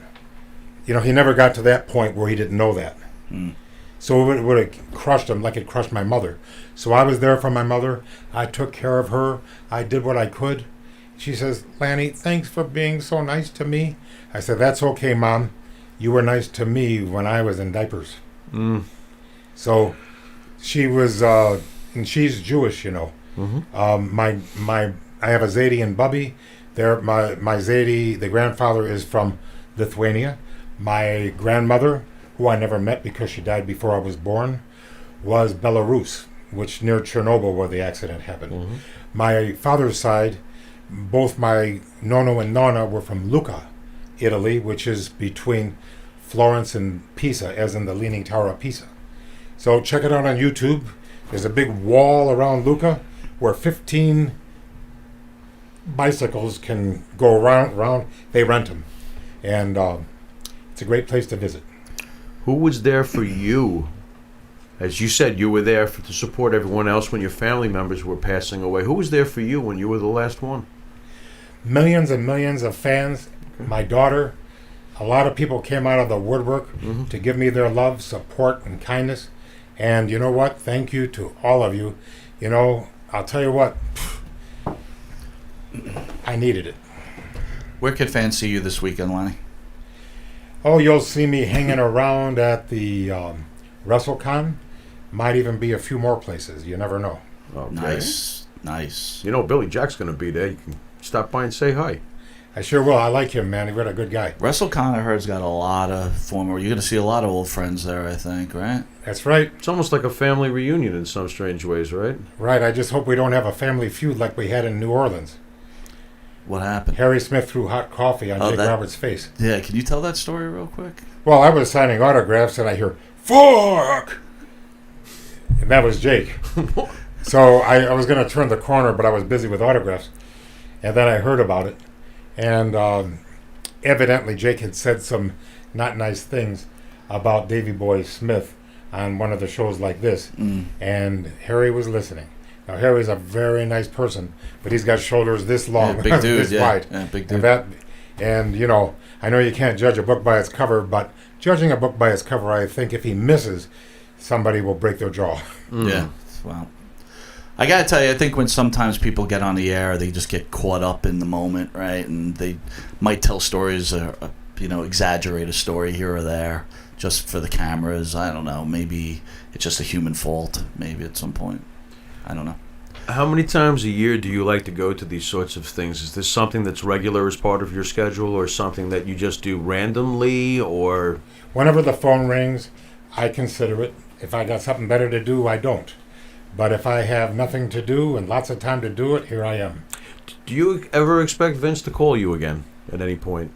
Speaker 6: You know, he never got to that point where he didn't know that. So it would have crushed him like it crushed my mother. So I was there for my mother. I took care of her. I did what I could. She says, "Lanny, thanks for being so nice to me." I said, "That's okay, Mom. You were nice to me when I was in diapers." So she was, and she's Jewish, you know. I have a Zadie and Bubby. My Zadie, the grandfather, is from Lithuania. My grandmother, who I never met because she died before I was born, was Belarus, which near Chernobyl where the accident happened.
Speaker 5: Mm-hmm.
Speaker 6: My father's side, both my nono and nonna were from Lucca, Italy, which is between Florence and Pisa, as in the Leaning Tower of Pisa. So check it out on YouTube. There's a big wall around Lucca where 15 bicycles can go around. They rent them. And it's a great place to visit.
Speaker 5: Who was there for you? As you said, you were there to support everyone else when your family members were passing away. Who was there for you when you were the last one?
Speaker 6: Millions and millions of fans. My daughter. A lot of people came out of the woodwork to give me their love, support, and kindness. And you know what? Thank you to all of you. You know, I'll tell you what. I needed it.
Speaker 3: Where can fans see you this weekend, Lanny?
Speaker 6: Oh, you'll see me hanging around at the WrestleCon. Might even be a few more places. You never know.
Speaker 5: Okay.
Speaker 3: Nice.
Speaker 5: You know, Billy Jack's going to be there. You can stop by and say hi.
Speaker 6: I sure will. I like him, man. He's a good guy.
Speaker 3: WrestleCon, I heard, has got a lot of former. You're going to see a lot of old friends there, I think, right?
Speaker 6: That's right.
Speaker 5: It's almost like a family reunion in some strange ways, right?
Speaker 6: Right. I just hope we don't have a family feud like we had in New Orleans.
Speaker 3: What happened?
Speaker 6: Harry Smith threw hot coffee on Jake Roberts' face.
Speaker 3: Yeah, can you tell that story real quick?
Speaker 6: Well, I was signing autographs and I hear, "Fuck!" And that was Jake. So I was going to turn the corner, but I was busy with autographs. And then I heard about it. And evidently Jake had said some not nice things about Davy Boy Smith on one of the shows like this. And Harry was listening. Now, Harry's a very nice person, but he's got shoulders this long,
Speaker 3: big dude,
Speaker 6: this wide.
Speaker 3: Yeah, big dude.
Speaker 6: And, you know, I know you can't judge a book by its cover, but judging a book by its cover, I think if he misses, somebody will break their jaw.
Speaker 3: Yeah, well, I gotta tell you, I think when sometimes people get on the air, they just get caught up in the moment, right? And they might tell stories, exaggerate a story here or there, just for the cameras. I don't know. Maybe it's just a human fault. Maybe at some point, I don't know.
Speaker 5: How many times a year do you like to go to these sorts of things? Is this something that's regular as part of your schedule, or something that you just do randomly, or?
Speaker 6: Whenever the phone rings, I consider it. If I got something better to do, I don't. But if I have nothing to do and lots of time to do it, here I am.
Speaker 5: Do you ever expect Vince to call you again at any point?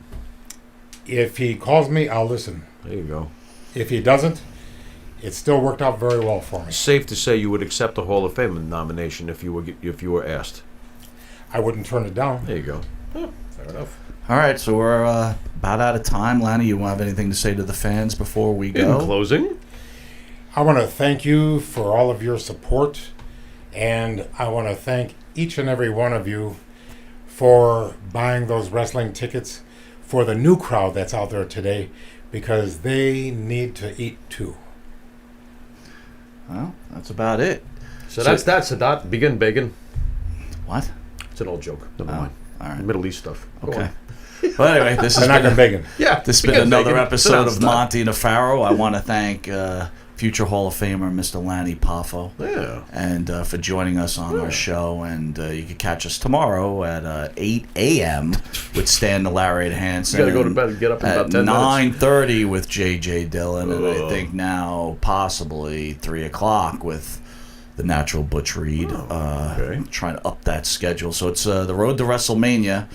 Speaker 6: If he calls me, I'll listen.
Speaker 5: There you go.
Speaker 6: If he doesn't, it still worked out very well for me.
Speaker 5: Safe to say you would accept a Hall of Fame nomination if you were asked.
Speaker 6: I wouldn't turn it down.
Speaker 5: There you go. Fair enough.
Speaker 3: All right, so we're about out of time. Lanny, you have anything to say to the fans before we go?
Speaker 5: In closing?
Speaker 6: I want to thank you for all of your support, and I want to thank each and every one of you for buying those wrestling tickets for the new crowd that's out there today, because they need to eat too.
Speaker 3: Well, that's about it.
Speaker 5: So that's Sadat. Begin begging.
Speaker 3: What?
Speaker 5: It's an old joke. Never mind.
Speaker 3: All right.
Speaker 5: Middle East stuff. Go
Speaker 3: Okay.
Speaker 5: on.
Speaker 3: Well, anyway, this has been
Speaker 6: bacon.
Speaker 5: Yeah.
Speaker 3: This has been another episode of Monte and the Pharaoh. I want to thank future Hall of Famer Mr. Lanny Poffo, and for joining us on our show. And you can catch us tomorrow at 8 a.m. with Stan the Lariat Hansen.
Speaker 5: You got to go to bed and get up in about 10 minutes.
Speaker 3: 9:30 with J.J. Dillon, and I think now possibly 3 o'clock with the Natural Butch Reed. Trying to up that schedule. So it's the road to WrestleMania.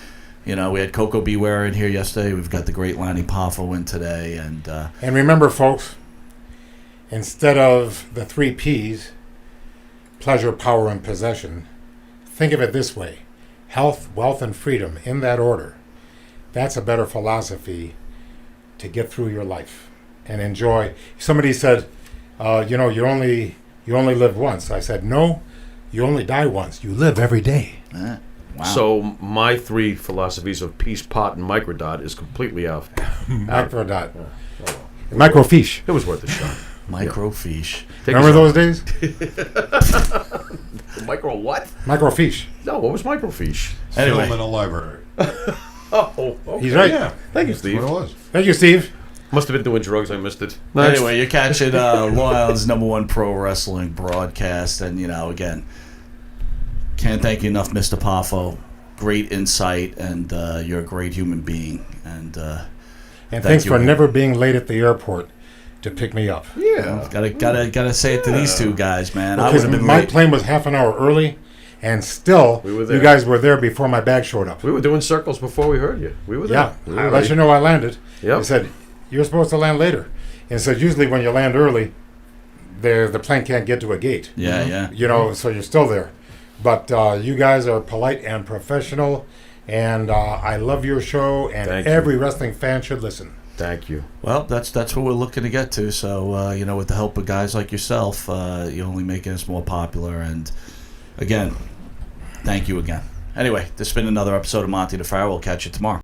Speaker 3: You know, we had Coco Beware in here yesterday. We've got the great Lanny Poffo in today. And
Speaker 6: remember, folks, instead of the 3 P's, pleasure, power, and possession, think of it this way: health, wealth, and freedom, in that order. That's a better philosophy to get through your life and enjoy. Somebody said, you only live once. I said, no, you only die once. You live every day.
Speaker 3: Wow.
Speaker 5: So my 3 philosophies of peace, pot, and microdot is completely out.
Speaker 6: Microdot. Microfiche.
Speaker 5: It was worth a shot.
Speaker 3: Microfiche.
Speaker 6: Remember those days?
Speaker 5: Micro what?
Speaker 6: Microfiche.
Speaker 5: No, what was microfiche?
Speaker 3: Anyway.
Speaker 4: Film in a library.
Speaker 5: Oh, okay.
Speaker 6: He's right.
Speaker 4: Yeah.
Speaker 5: Thank you,
Speaker 4: That's
Speaker 5: Steve.
Speaker 4: what it was.
Speaker 6: Thank you, Steve.
Speaker 5: Must have been doing drugs. I missed it.
Speaker 3: Anyway, you're catching Long Island's #1 pro wrestling broadcast. And, again, can't thank you enough, Mr. Poffo. great insight, and you're a great human being. And
Speaker 6: thanks
Speaker 3: you.
Speaker 6: for never being late at the airport to pick me up.
Speaker 5: Yeah.
Speaker 3: Gotta say it to these two guys, man. I
Speaker 6: Because
Speaker 3: would have been
Speaker 6: my
Speaker 3: late.
Speaker 6: plane was half an hour early, and still
Speaker 5: We were there.
Speaker 6: you guys were there before my bag showed up.
Speaker 5: We were doing circles before we heard you. We were there.
Speaker 6: Yeah,
Speaker 5: We were
Speaker 6: I let
Speaker 5: ready.
Speaker 6: you know I landed.
Speaker 5: Yep.
Speaker 6: I said, you're supposed to land later. And said, usually when you land early, the plane can't get to a gate.
Speaker 3: Yeah, yeah.
Speaker 6: You know, so you're still there. But you guys are polite and professional, and I love your show, and
Speaker 5: Thank you.
Speaker 6: every wrestling fan should listen.
Speaker 5: Thank you.
Speaker 3: Well, that's what we're looking to get to. So, with the help of guys like yourself, you're only making us more popular. And again, thank you again. Anyway, this has been another episode of Monte the Pharaoh. We'll catch you tomorrow.